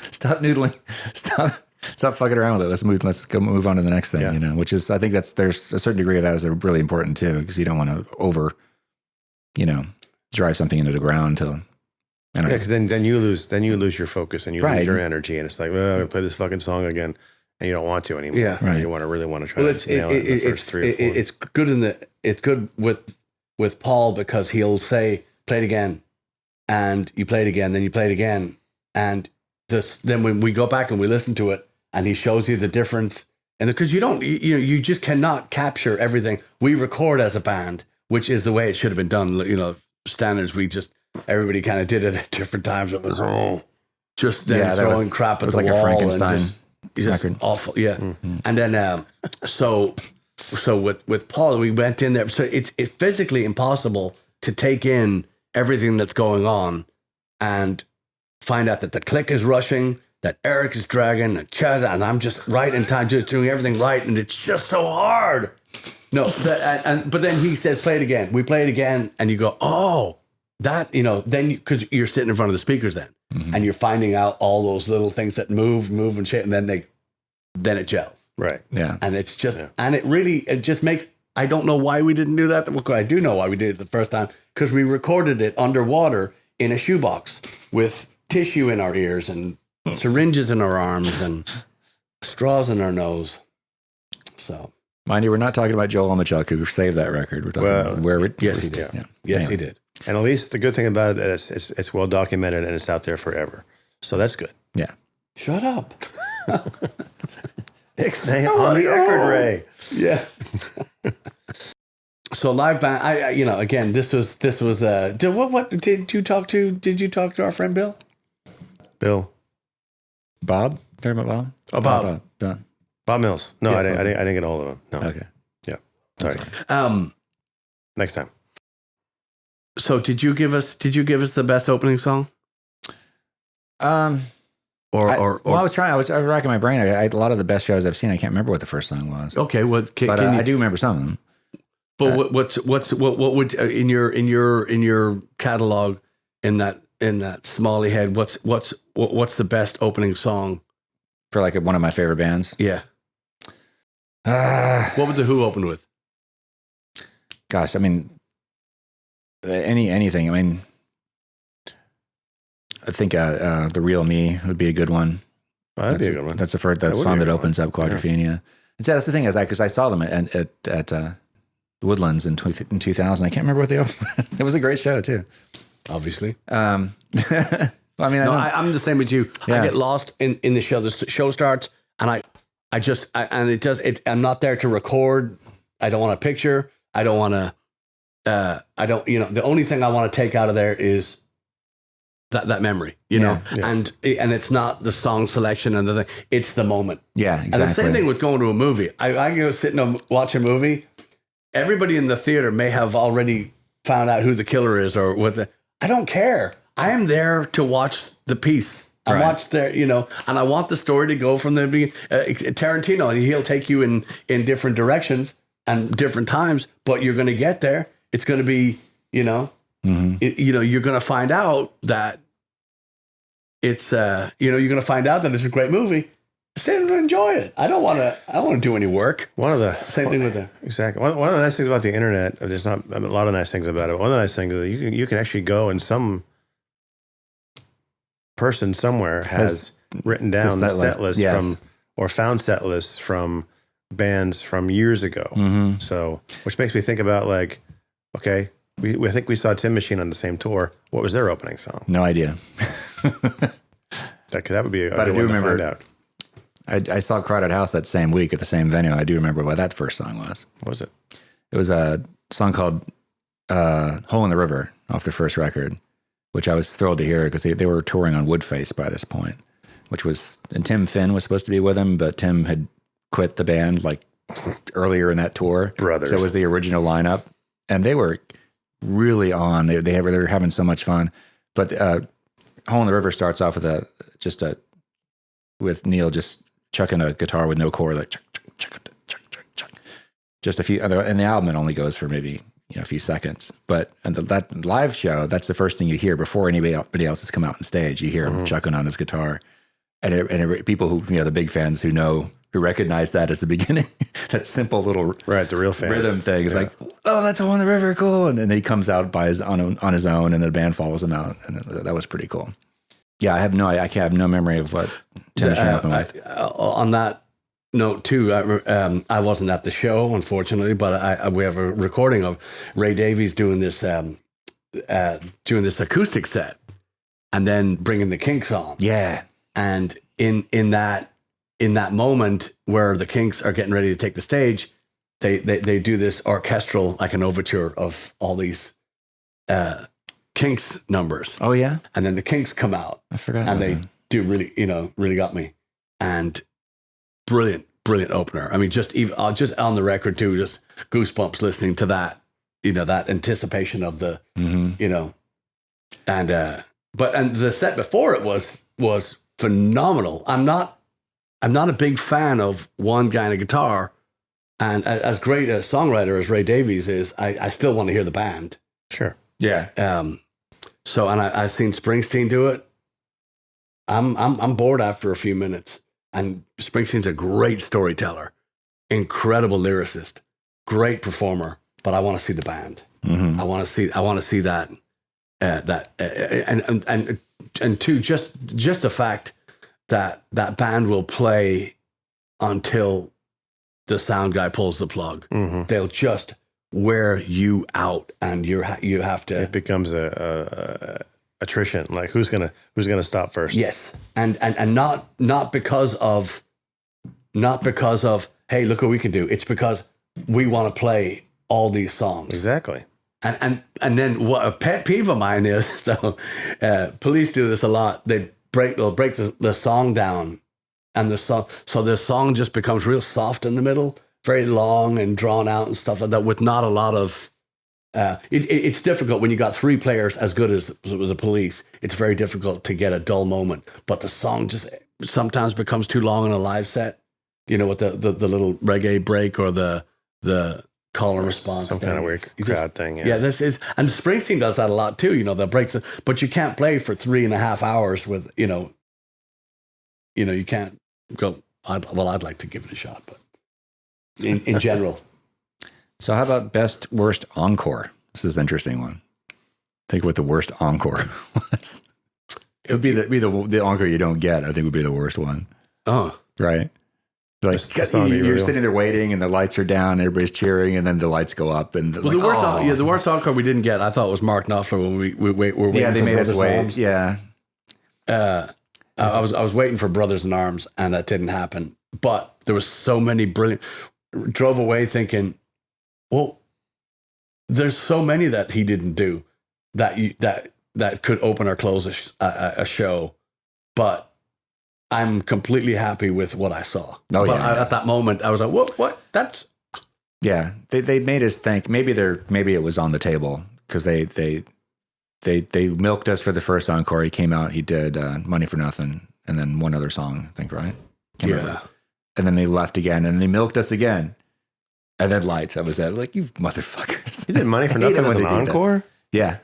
[SPEAKER 3] stop noodling, stop fucking around with it. Let's go move on to the next thing."
[SPEAKER 1] Yeah.
[SPEAKER 3] Which is, I think there's a certain degree of that is really important too, because you don't want to drive something into the ground till.
[SPEAKER 1] Because then you lose your focus and you lose your energy, and it's like, well, I'm gonna play this fucking song again, and you don't want to anymore.
[SPEAKER 2] Yeah,
[SPEAKER 1] right. You really want to try to nail it in the first 3 or 4.
[SPEAKER 2] It's good it's good with Paul because he'll say, "Play it again," and you play it again, then you play it again, and then when we go back and we listen to it, and he shows you the difference, and because you just cannot capture everything. We record as a band, which is the way it should have been done. Standards, everybody kind of did it at different times. It was just then throwing crap at the
[SPEAKER 3] like
[SPEAKER 2] wall.
[SPEAKER 3] A Frankenstein
[SPEAKER 2] He's just
[SPEAKER 3] record.
[SPEAKER 2] awful. Yeah. And then, so with Paul, we went in there. So it's physically impossible to take in everything that's going on and find out that the click is rushing, that Eric is dragging, and Chaz, and I'm just right in time, just doing everything right. And it's just so hard. No, but then he says, play it again. We play it again. And you go, oh, that, then because you're sitting in front of the speakers then. And you're finding out all those little things that move and shit, and then it gels.
[SPEAKER 1] Right.
[SPEAKER 3] Yeah.
[SPEAKER 2] And it's just, and it just makes, I don't know why we didn't do that. Well, I do know why we did it the first time, because we recorded it underwater in a shoebox with tissue in our ears and syringes in our arms and straws in our nose. So.
[SPEAKER 3] Mind you, we're not talking about Joel Omachuk, who saved that record. We're talking about where it.
[SPEAKER 2] Yes, he did.
[SPEAKER 3] Yeah.
[SPEAKER 2] Yes, he did.
[SPEAKER 1] And at least the good thing about it is it's well documented and it's out there forever. So that's good.
[SPEAKER 3] Yeah.
[SPEAKER 2] Shut up.
[SPEAKER 1] Ixnay on the record, Ray.
[SPEAKER 2] Yeah. So live band, I again, this was what did you talk to our friend Bill?
[SPEAKER 1] Bill.
[SPEAKER 3] Bob? Talking about Bob?
[SPEAKER 1] Oh, Bob. Bob Mills. No, I didn't get a hold of him. No.
[SPEAKER 3] Okay.
[SPEAKER 1] Yeah. Sorry. Next time.
[SPEAKER 2] So did you give us the best opening song?
[SPEAKER 3] I was racking my brain. A lot of the best shows I've seen, I can't remember what the first song was.
[SPEAKER 2] Okay, well,
[SPEAKER 3] I do remember some of them.
[SPEAKER 2] But what would in your catalog in that Smalley head? What's the best opening song
[SPEAKER 3] for like one of my favorite bands?
[SPEAKER 2] Yeah. What would the Who open with?
[SPEAKER 3] Gosh, I mean, anything. I mean, I think The Real Me would be a good one.
[SPEAKER 1] Oh, that'd be a good one.
[SPEAKER 3] That's the first song that opens up Quadrophenia. Yeah. And so that's the thing is because I saw them at Woodlands in 2000. I can't remember what they opened. It was a great show too.
[SPEAKER 2] Obviously.
[SPEAKER 3] I mean,
[SPEAKER 2] I'm the same with you. Yeah. I get lost in the show. The show starts and I'm not there to record. I don't want a picture. I don't want to. The only thing I want to take out of there is that memory, know, and it's not the song selection and the thing, it's the moment.
[SPEAKER 3] Yeah, exactly.
[SPEAKER 2] And the same thing with going to a movie. I go sit and watch a movie. Everybody in the theater may have already found out who the killer is or I don't care. I am there to watch the piece. I watch there, and I want the story to go from the beginning. Tarantino, he'll take you in different directions and different times, but you're going to get there. It's going to be, you're going to find out that it's, you're going to find out that it's a great movie. Sit and enjoy it. I don't want to do any work. Same thing with
[SPEAKER 1] exactly. One of the nice things about the internet, there's not a lot of nice things about it. One of the nice things is that you can actually go and some person somewhere has written down the set list found set lists from bands from years ago. Mm-hmm. So, which makes me think about like, okay, I think we saw Tin Machine on the same tour. What was their opening song?
[SPEAKER 3] No idea.
[SPEAKER 1] that would be.
[SPEAKER 3] But I do remember. To find out. I saw Crowded House that same week at the same venue. I do remember what that first song was.
[SPEAKER 1] What was it?
[SPEAKER 3] It was a song called "Hole in the River" off their first record, which I was thrilled to hear because they were touring on Woodface by this point, and Tim Finn was supposed to be with them, but Tim had quit the band like earlier in that tour.
[SPEAKER 1] Brothers.
[SPEAKER 3] So it was the original lineup, and they were really on. They were having so much fun. But "Hole in the River" starts off with Neil just chucking a guitar with no chord, like chuck, just a few. And the album it only goes for maybe a few seconds. But that live show, that's the first thing you hear before anybody else has come out on stage. You hear him chucking on his guitar, and people who the big fans who recognize that as the beginning, that simple little
[SPEAKER 1] the real fans.
[SPEAKER 3] Rhythm thing is like, oh, that's Hole in the River, cool. And then he comes out on his own, and the band follows him out, and that was pretty cool. Yeah, I have no memory of what Tim Machine opened with.
[SPEAKER 2] On that note, too, I wasn't at the show, unfortunately, but we have a recording of Ray Davies doing this acoustic set, and then bringing the Kinks on.
[SPEAKER 3] Yeah,
[SPEAKER 2] and in that moment where the Kinks are getting ready to take the stage, they do this orchestral, like an overture of all these Kinks numbers.
[SPEAKER 3] Oh yeah,
[SPEAKER 2] and then the Kinks come out.
[SPEAKER 3] I forgot.
[SPEAKER 2] And dude, really got me. And brilliant opener. I mean, just on the record too, just goosebumps listening to that, that anticipation of the, and the set before it was phenomenal. I'm not a big fan of one guy on a guitar, and as great a songwriter as Ray Davies is, I still want to hear the band.
[SPEAKER 1] Sure.
[SPEAKER 2] Yeah. So, and I've seen Springsteen do it. I'm bored after a few minutes. And Springsteen's a great storyteller, incredible lyricist, great performer. But I want to see the band. Mm-hmm. I want to see that. And two, just the fact that band will play until the sound guy pulls the plug. Mm-hmm. They'll just wear you out, and you have to. It
[SPEAKER 1] becomes a attrition. Like who's gonna stop first?
[SPEAKER 2] Yes, and not because of hey, look what we can do. It's because we want to play all these songs.
[SPEAKER 1] Exactly.
[SPEAKER 2] And then what a pet peeve of mine is, though, police do this a lot. They break the song down, and the song just becomes real soft in the middle, very long and drawn out and stuff like that, with not a lot of. It's difficult when you got three players as good as the police. It's very difficult to get a dull moment. But the song just sometimes becomes too long in a live set. With the little reggae break or the call and response.
[SPEAKER 1] Some kind of weird crowd thing.
[SPEAKER 2] Yeah, this is, and Springsteen does that a lot too. The breaks, but you can't play for 3.5 hours with you can't go. I'd like to give it a shot, but in general.
[SPEAKER 3] So how about best worst encore? This is an interesting one. Think what the worst encore was. It would be the encore you don't get. I think would be the worst one.
[SPEAKER 2] Oh,
[SPEAKER 3] right. Like you're sitting there waiting, and the lights are down, and everybody's cheering, and then the lights go up, and
[SPEAKER 2] the worst encore we didn't get, I thought, was Mark Knopfler when we were waiting.
[SPEAKER 3] Yeah, they made
[SPEAKER 2] us
[SPEAKER 3] wait. Yeah.
[SPEAKER 2] I was waiting for Brothers in Arms, and that didn't happen. But there was so many brilliant. Drove away thinking, well, there's so many that he didn't do that could open or close a show, but I'm completely happy with what I saw.
[SPEAKER 3] Oh,
[SPEAKER 2] but
[SPEAKER 3] yeah.
[SPEAKER 2] At that moment, I was like, what? That's
[SPEAKER 3] yeah. They made us think maybe it was on the table because they milked us for the first encore. He came out, he did Money for Nothing, and then one other song, I think, right? Can't remember. And then they left again, and they milked us again. And then Lights. I was like, you motherfuckers.
[SPEAKER 1] You did Money for Nothing as an encore?
[SPEAKER 3] Yeah.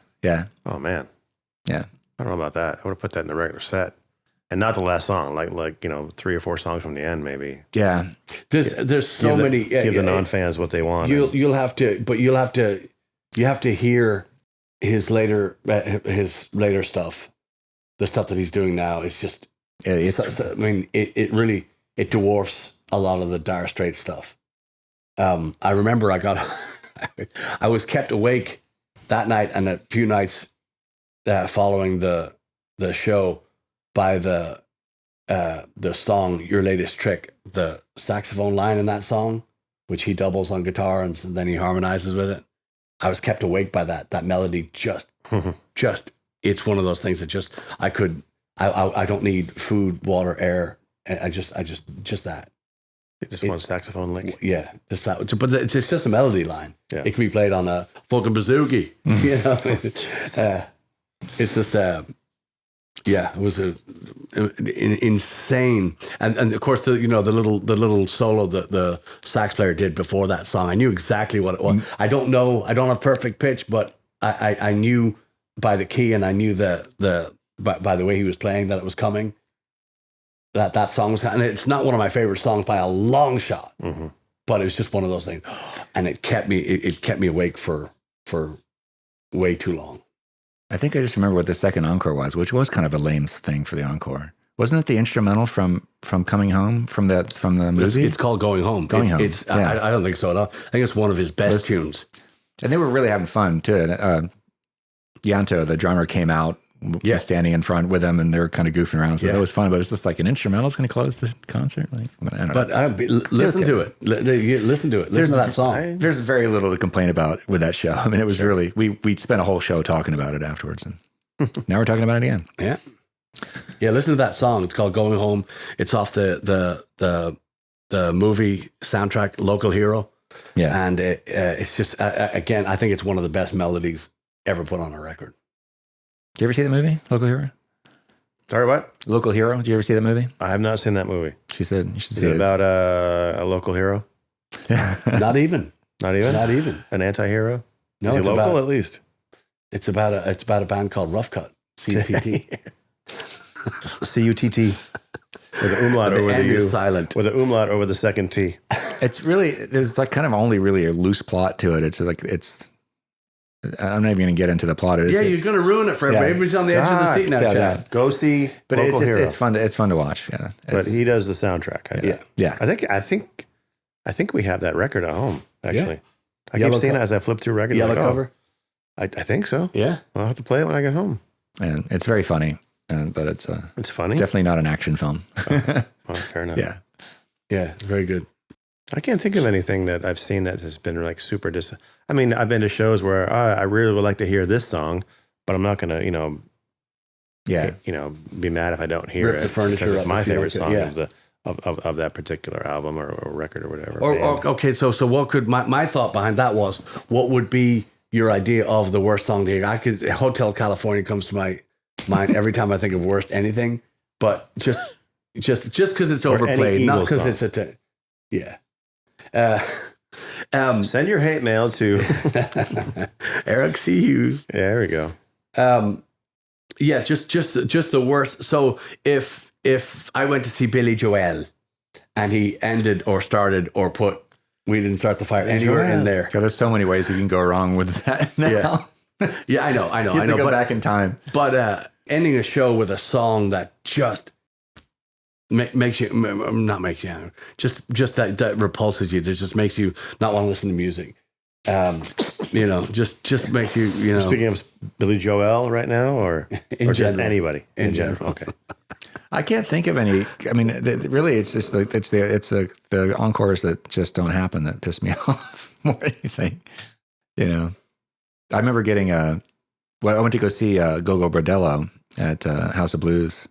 [SPEAKER 1] Oh, man.
[SPEAKER 3] Yeah.
[SPEAKER 1] I don't know about that. I would have put that in the regular set. And not the last song, like 3 or 4 songs from the end, maybe.
[SPEAKER 3] Yeah.
[SPEAKER 2] There's so many.
[SPEAKER 1] Give the non-fans what they want.
[SPEAKER 2] You have to hear his later stuff. The stuff that he's doing now is just, it really dwarfs a lot of the Dire Straits stuff. I remember I was kept awake that night and a few nights following the show by the song Your Latest Trick, the saxophone line in that song, which he doubles on guitar and then he harmonizes with it. I was kept awake by that melody. Just it's one of those things that just I don't need food, water, air. I just that.
[SPEAKER 1] Just one saxophone lick.
[SPEAKER 2] Yeah, just that. But it's just a melody line. Yeah. It can be played on a fucking bouzouki. It's just it was insane. And of course the little solo that the sax player did before that song. I knew exactly what it was. I don't have perfect pitch, but I knew by the key, and I knew by the way he was playing that it was coming. That song was, and it's not one of my favorite songs by a long shot, but it was just one of those things, and it kept me awake for way too long.
[SPEAKER 3] I think I just remember what the second encore was, which was kind of a lame thing for the encore. Wasn't it the instrumental from Coming Home from the movie?
[SPEAKER 2] It's called Going Home.
[SPEAKER 3] Going Home.
[SPEAKER 2] I don't think so at all. I think it's one of his best tunes.
[SPEAKER 3] And they were really having fun too. Yanto, the drummer, came out. Standing in front with them, and they're kind of goofing around. So that was fun, but it's just like an instrumental is going to close the concert.
[SPEAKER 2] Listen to it. Listen to it. Listen to that song.
[SPEAKER 3] There's very little to complain about with that show. I mean, it was really we spent a whole show talking about it afterwards, and now we're talking about it again.
[SPEAKER 2] Yeah. Yeah, listen to that song. It's called "Going Home." It's off the movie soundtrack, Local Hero.
[SPEAKER 3] Yeah,
[SPEAKER 2] and it's just again, I think it's one of the best melodies ever put on a record.
[SPEAKER 3] Did you ever see the movie Local Hero?
[SPEAKER 1] Sorry, what?
[SPEAKER 3] Local Hero. Did you ever see that movie?
[SPEAKER 1] I have not seen that movie.
[SPEAKER 3] She said you should
[SPEAKER 1] Is
[SPEAKER 3] see
[SPEAKER 1] it
[SPEAKER 3] it.
[SPEAKER 1] about a local hero?
[SPEAKER 2] Not even.
[SPEAKER 1] Not even?
[SPEAKER 2] Not even.
[SPEAKER 1] An anti-hero?
[SPEAKER 2] No,
[SPEAKER 1] Is he
[SPEAKER 2] it's
[SPEAKER 1] local
[SPEAKER 2] about,
[SPEAKER 1] at least?
[SPEAKER 2] It's about a band called Rough Cut. CUTT.
[SPEAKER 1] C-U-T-T. With the umlaut
[SPEAKER 2] The
[SPEAKER 1] over the
[SPEAKER 2] N
[SPEAKER 1] U.
[SPEAKER 2] is silent.
[SPEAKER 1] With the umlaut over the second T.
[SPEAKER 3] It's really, there's like kind of only really a loose plot to it. It's like, I'm not even going to get into the plot. It's,
[SPEAKER 2] Yeah, you're going to ruin it for everybody. Everybody's on the edge of the seat now,
[SPEAKER 3] yeah,
[SPEAKER 2] Chad.
[SPEAKER 3] yeah.
[SPEAKER 1] Go see
[SPEAKER 3] But
[SPEAKER 1] Local Hero.
[SPEAKER 3] it's fun. It's fun to watch. Yeah,
[SPEAKER 1] But he does the soundtrack.
[SPEAKER 2] Yeah.
[SPEAKER 3] yeah.
[SPEAKER 1] I think we have that record at home, actually. I
[SPEAKER 2] Yellow
[SPEAKER 1] keep seeing
[SPEAKER 2] co-
[SPEAKER 1] it as I flip through records.
[SPEAKER 2] Yellow
[SPEAKER 1] like,
[SPEAKER 2] cover.
[SPEAKER 1] I think so.
[SPEAKER 2] Yeah.
[SPEAKER 1] I'll have to play it when I get home.
[SPEAKER 3] And it's very funny, but it's
[SPEAKER 1] It's funny.
[SPEAKER 3] definitely not an action film.
[SPEAKER 1] Oh, fair enough.
[SPEAKER 3] Yeah.
[SPEAKER 2] Yeah, it's very good.
[SPEAKER 1] I can't think of anything that I've seen that has been like super I mean, I've been to shows where I really would like to hear this song, but I'm not going to,
[SPEAKER 3] Yeah.
[SPEAKER 1] be mad if I don't hear
[SPEAKER 2] Rip
[SPEAKER 1] it.
[SPEAKER 2] the furniture
[SPEAKER 1] because
[SPEAKER 2] up
[SPEAKER 1] it's my
[SPEAKER 2] if you
[SPEAKER 1] favorite
[SPEAKER 2] don't-
[SPEAKER 1] song
[SPEAKER 2] yeah.
[SPEAKER 1] of that particular album or record or whatever.
[SPEAKER 2] Or
[SPEAKER 1] band.
[SPEAKER 2] okay, so what could my thought behind that was, what would be your idea of the worst song to hear? Hotel California comes to my mind every time I think of worst anything, but just because it's
[SPEAKER 1] Or any
[SPEAKER 2] overplayed, not
[SPEAKER 1] Eagles
[SPEAKER 2] because
[SPEAKER 1] song.
[SPEAKER 2] it's yeah.
[SPEAKER 1] Send your hate mail to.
[SPEAKER 2] Eric C. Hughes.
[SPEAKER 1] Yeah, there we go.
[SPEAKER 2] Yeah, just the worst. So if I went to see Billy Joel and he ended or started or put "We Didn't Start the Fire" anywhere in there.
[SPEAKER 3] God, there's so many ways you can go wrong with that now.
[SPEAKER 2] Yeah, I know.
[SPEAKER 3] You have to go back in time.
[SPEAKER 2] But ending a show with a song that just makes you just that repulses you. That just makes you not want to listen to music. Just makes you.
[SPEAKER 1] Speaking of Billy Joel right now, or just
[SPEAKER 2] general.
[SPEAKER 1] anybody in general. Okay.
[SPEAKER 3] I can't think of any. I mean, really, it's just like it's the encores that just don't happen that piss me off more than anything. I remember getting I went to go see Go-Go Bordello at House of Blues,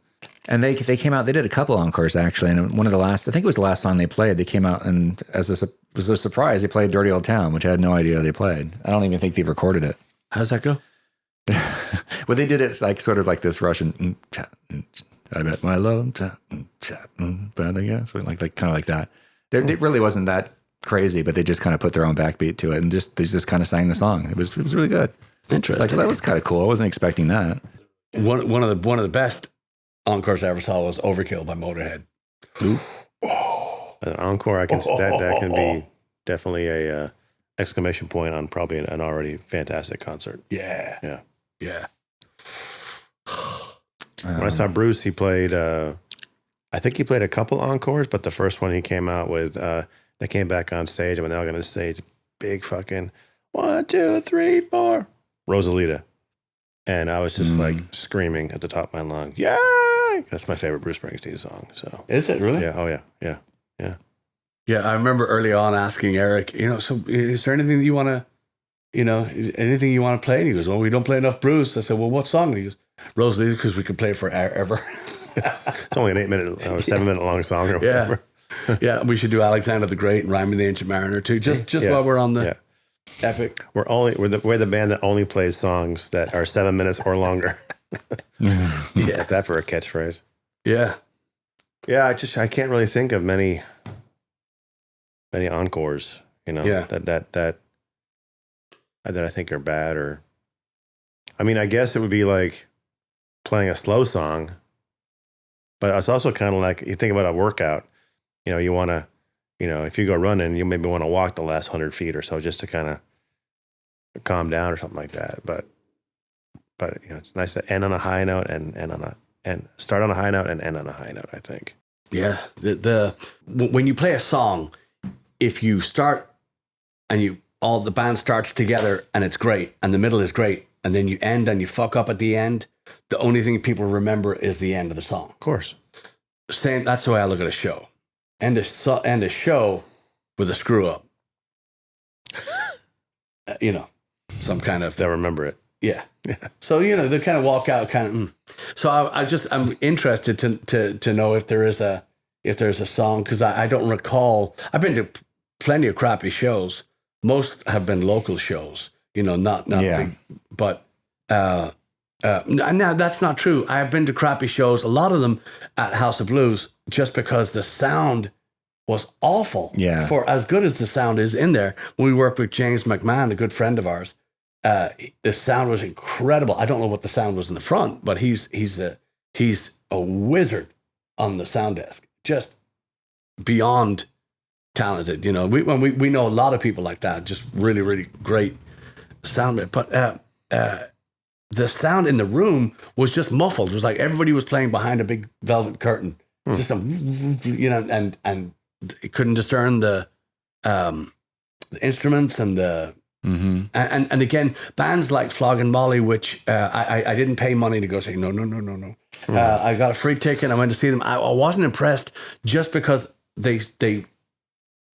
[SPEAKER 3] and they came out. They did a couple encores actually, and one of the last, I think it was the last song they played. They came out and was a surprise. They played "Dirty Old Town," which I had no idea they played. I don't even think they've recorded it.
[SPEAKER 2] How does that go?
[SPEAKER 3] Well, they did it like sort of like this Russian. I bet my love, like kind of like that. It really wasn't that crazy, but they just kind of put their own backbeat to it, and they just kind of sang the song. It was really good.
[SPEAKER 2] Interesting.
[SPEAKER 3] It's like, that was kind of cool. I wasn't expecting that.
[SPEAKER 2] One of the best encores I ever saw was "Overkill" by Motorhead.
[SPEAKER 1] An encore, that can be definitely a exclamation point on probably an already fantastic concert.
[SPEAKER 2] Yeah.
[SPEAKER 1] When I saw Bruce, he played. I think he played a couple encores, but the first one he came out with, they came back on stage, and when they all got on stage, big fucking 1, 2, 3, 4, Rosalita, and I was just like screaming at the top of my lungs, "Yay!" That's my favorite Bruce Springsteen song. So
[SPEAKER 2] Is it really?
[SPEAKER 1] yeah, oh yeah.
[SPEAKER 2] Yeah, I remember early on asking Eric, so is there anything that you want to, anything you want to play? And he goes, "Well, we don't play enough Bruce." I said, "Well, what song?" And he goes, "Rosalita, because we could play it forever."
[SPEAKER 1] It's only an 8-minute or 7-minute long song or whatever.
[SPEAKER 2] Yeah, we should do Alexander the Great and Rhyme of the Ancient Mariner too, just while we're on the epic.
[SPEAKER 1] We're the band that only plays songs that are 7 minutes or longer. Yeah, that for a catchphrase.
[SPEAKER 2] Yeah.
[SPEAKER 1] Yeah, I can't really think of many encores, that I think are bad, or I mean, I guess it would be like playing a slow song, but it's also kind of like you think about a workout, you want to, if you go running, you maybe want to walk the last 100 feet or so just to kind of calm down or something like that. But it's nice to end on a high note and start on a high note and end on a high note, I think.
[SPEAKER 2] Yeah. When you play a song, if you start and all the band starts together and it's great and the middle is great and then you end and you fuck up at the end, the only thing people remember is the end of the song.
[SPEAKER 1] Of course.
[SPEAKER 2] That's the way I look at a show. End a show with a screw up. Some kind of...
[SPEAKER 1] They'll remember it.
[SPEAKER 2] Yeah. So, they kind of walk out So I'm interested to know if there's a song, because I don't recall. I've been to plenty of crappy shows. Most have been local shows, not big, but now that's not true. I have been to crappy shows, a lot of them at House of Blues, just because the sound was awful.
[SPEAKER 3] Yeah.
[SPEAKER 2] For as good as the sound is in there, when we worked with James McMahon, a good friend of ours, the sound was incredible. I don't know what the sound was in the front, but he's a wizard on the sound desk, just beyond talented. We know a lot of people like that, just really, really great sound. But the sound in the room was just muffled. It was like everybody was playing behind a big velvet curtain, just and it couldn't discern the instruments and the. Mm-hmm. And again, bands like Flog and Molly, which I didn't pay money to go see. No. Mm-hmm. I got a free ticket. I went to see them. I wasn't impressed just because they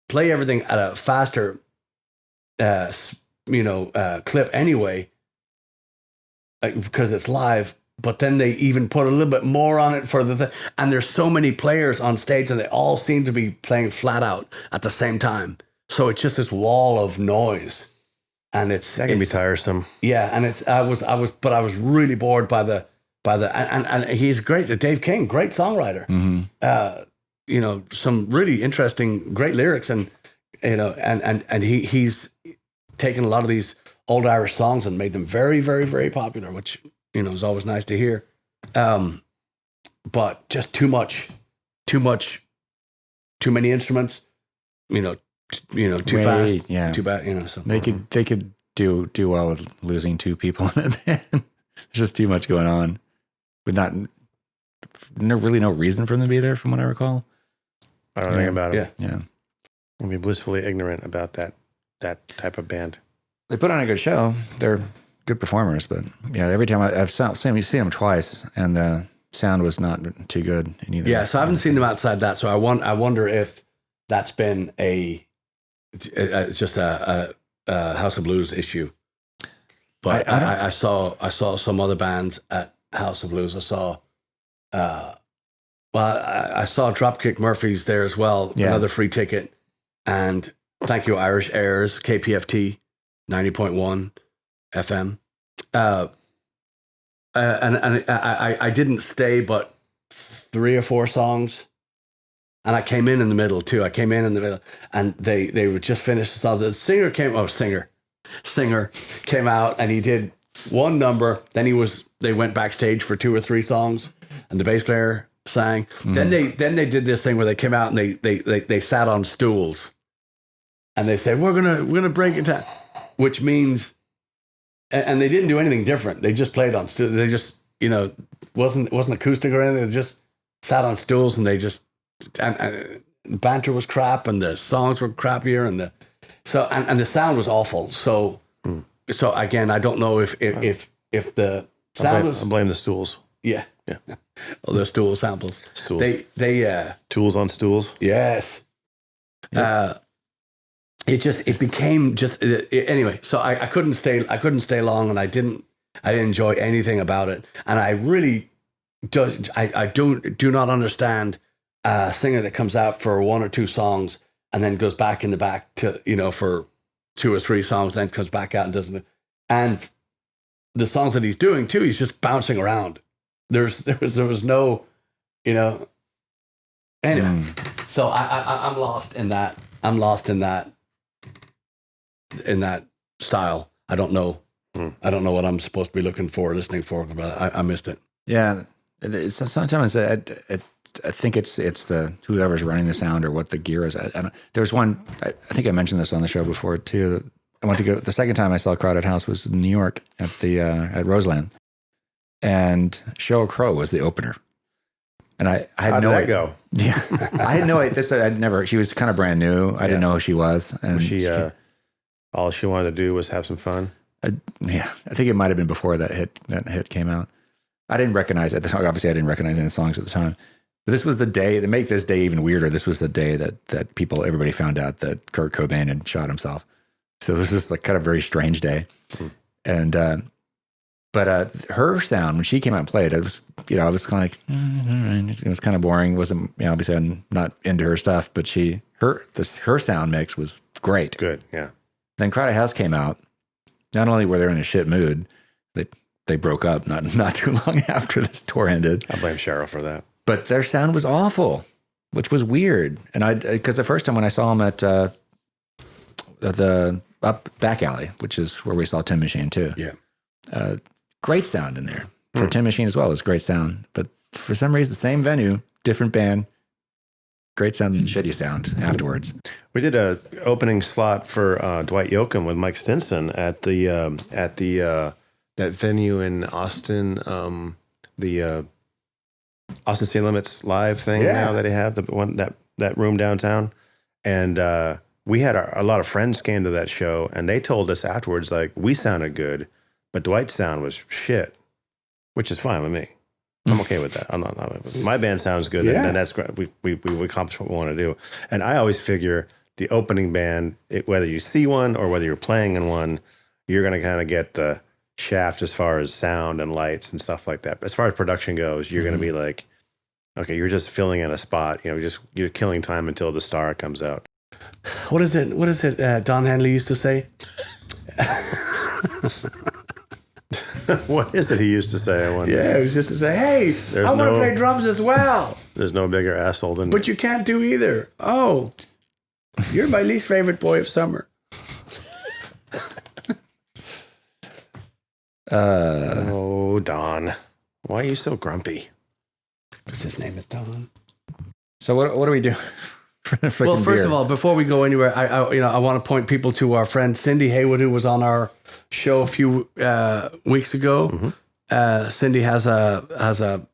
[SPEAKER 2] play everything at a faster, clip anyway, because it's live. But then they even put a little bit more on it for and there's so many players on stage, and they all seem to be playing flat out at the same time. So it's just this wall of noise. And that
[SPEAKER 1] can be tiresome.
[SPEAKER 2] Yeah, and I was really bored by the and he's great. Dave King, great songwriter. Mm-hmm. Some really interesting, great lyrics, and he's taken a lot of these old Irish songs and made them very, very, very popular, which is always nice to hear. But just too many instruments. Too fast, too bad, so.
[SPEAKER 3] They could do well with losing two people in a band. There's just too much going on, with really no reason for them to be there, from what I recall.
[SPEAKER 1] I don't know anything about it.
[SPEAKER 3] Yeah.
[SPEAKER 1] I'll be blissfully ignorant about that type of band.
[SPEAKER 3] They put on a good show. They're good performers, but every time I've seen them twice, and the sound was not too good in either.
[SPEAKER 2] Yeah, so I haven't seen them outside that. So I wonder if that's been just a House of Blues issue. But I saw some other bands at House of Blues. I saw Dropkick Murphys there as well. Yeah. Another free ticket. And thank you, Irish Airs, KPFT 90.1 FM. And I didn't stay but 3 or 4 songs. And I came in the middle too. And they would just finish the song. The singer came out, and he did one number. Then they went backstage for 2 or 3 songs, and the bass player sang. Mm. Then they did this thing where they came out and they sat on stools, and they said, we're gonna break it down, which means, and they didn't do anything different. They just played on stools. They just wasn't acoustic or anything. They just sat on stools, and they just. And banter was crap, and the songs were crappier, and the sound was awful. So again, I don't know if the sound was.
[SPEAKER 1] I blame the stools.
[SPEAKER 2] Yeah. Oh, the stool samples.
[SPEAKER 1] Stools.
[SPEAKER 2] They
[SPEAKER 1] tools on stools.
[SPEAKER 2] Yes. Yep. It became just anyway. So I couldn't stay long, and I didn't enjoy anything about it, and I really do not understand. A singer that comes out for 1 or 2 songs and then goes back in the back to for 2 or 3 songs, then comes back out and doesn't. And the songs that he's doing too, he's just bouncing around. There was no, Anyway, so I'm lost in that. I'm lost in that style. I don't know. I don't know what I'm supposed to be looking for, listening for, but I missed it.
[SPEAKER 3] Yeah. Sometimes I think it's the whoever's running the sound or what the gear is. There's one, I think I mentioned this on the show before too. I went to go, the second time I saw Crowded House was in New York at Roseland, and Sheryl Crow was the opener. And I had
[SPEAKER 1] How'd that go?
[SPEAKER 3] Yeah, I had no idea. She was kind of brand new. I didn't know who she was. And
[SPEAKER 1] all she wanted to do was have some fun.
[SPEAKER 3] I think it might have been before that hit came out. I didn't recognize it. Obviously, I didn't recognize any songs at the time. But this was the day, to make this day even weirder, this was the day that everybody found out that Kurt Cobain had shot himself. So this was like kind of a very strange day. And But her sound when she came out and played, it was I was kind of like it was kind of boring. It wasn't obviously I'm not into her stuff, but her sound mix was great.
[SPEAKER 1] Good, yeah.
[SPEAKER 3] Then Crowded House came out. Not only were they in a shit mood, they broke up not too long after this tour ended.
[SPEAKER 1] I blame Cheryl for that.
[SPEAKER 3] But their sound was awful, which was weird. And because the first time when I saw them at the back alley, which is where we saw Tin Machine too.
[SPEAKER 2] Yeah.
[SPEAKER 3] Great sound in there. For Tin Machine as well, it was great sound. But for some reason, same venue, different band, great sound and shitty sound afterwards.
[SPEAKER 1] We did a opening slot for Dwight Yoakam with Mike Stinson at the that venue in Austin, the Austin City Limits live thing now that they have, the one that room downtown. And we had a lot of friends came to that show, and they told us afterwards, like, we sounded good, but Dwight's sound was shit, which is fine with me. I'm okay with that. I'm not my band sounds good, and that's great. We accomplished what we want to do. And I always figure the opening band, whether you see one or whether you're playing in one, you're going to kind of get the shaft as far as sound and lights and stuff like that. But as far as production goes, you're going to be like, okay, you're just filling in a spot. You're killing time until the star comes out.
[SPEAKER 2] What is it? Don Henley used to say.
[SPEAKER 1] What is it he used to say? I wonder.
[SPEAKER 2] Yeah, it was just to say, hey, I want to play drums as well.
[SPEAKER 1] There's no bigger asshole than.
[SPEAKER 2] But you can't do either. Oh, you're my least favorite boy of summer.
[SPEAKER 1] Oh, Don. Why are you so grumpy?
[SPEAKER 2] Because his name is Don.
[SPEAKER 3] So what do we do for the freaking
[SPEAKER 2] Well, first
[SPEAKER 3] beer?
[SPEAKER 2] of all, before we go anywhere, I want to point people to our friend Cindy Haywood, who was on our show a few weeks ago. Mm-hmm. Cindy has a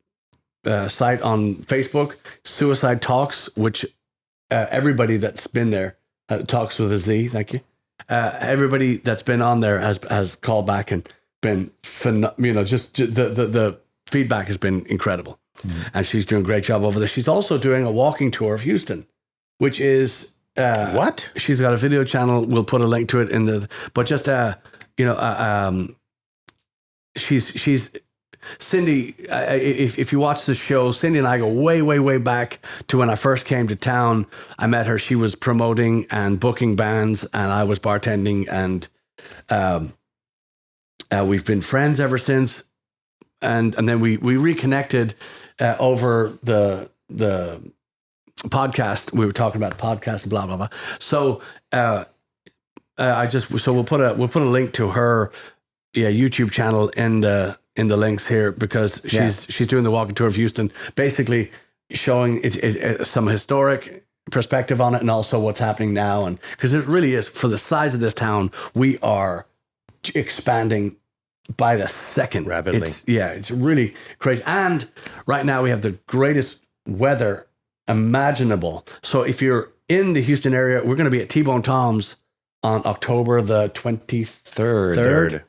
[SPEAKER 2] site on Facebook, Suicide Talks, which everybody that's been there, talks with a Z, thank you. Everybody that's been on there has called back and been, just the feedback has been incredible. Mm-hmm. And she's doing a great job over there. She's also doing a walking tour of Houston, which is
[SPEAKER 1] what?
[SPEAKER 2] She's got a video channel. We'll put a link to it but just she's Cindy. If you watch the show, Cindy and I go way, way, way back to when I first came to town. I met her. She was promoting and booking bands, and I was bartending, and we've been friends ever since. And then we reconnected over the podcast. We were talking about the podcast and blah blah blah. So we'll put a link to her YouTube channel in the links here, because she's doing the walking tour of Houston, basically showing it some historic perspective on it, and also what's happening now. And because it really is, for the size of this town, we are expanding by the second.
[SPEAKER 1] Rapidly.
[SPEAKER 2] It's really crazy. And right now we have the greatest weather imaginable. So if you're in the Houston area, we're going to be at T-Bone Tom's on October the 23rd.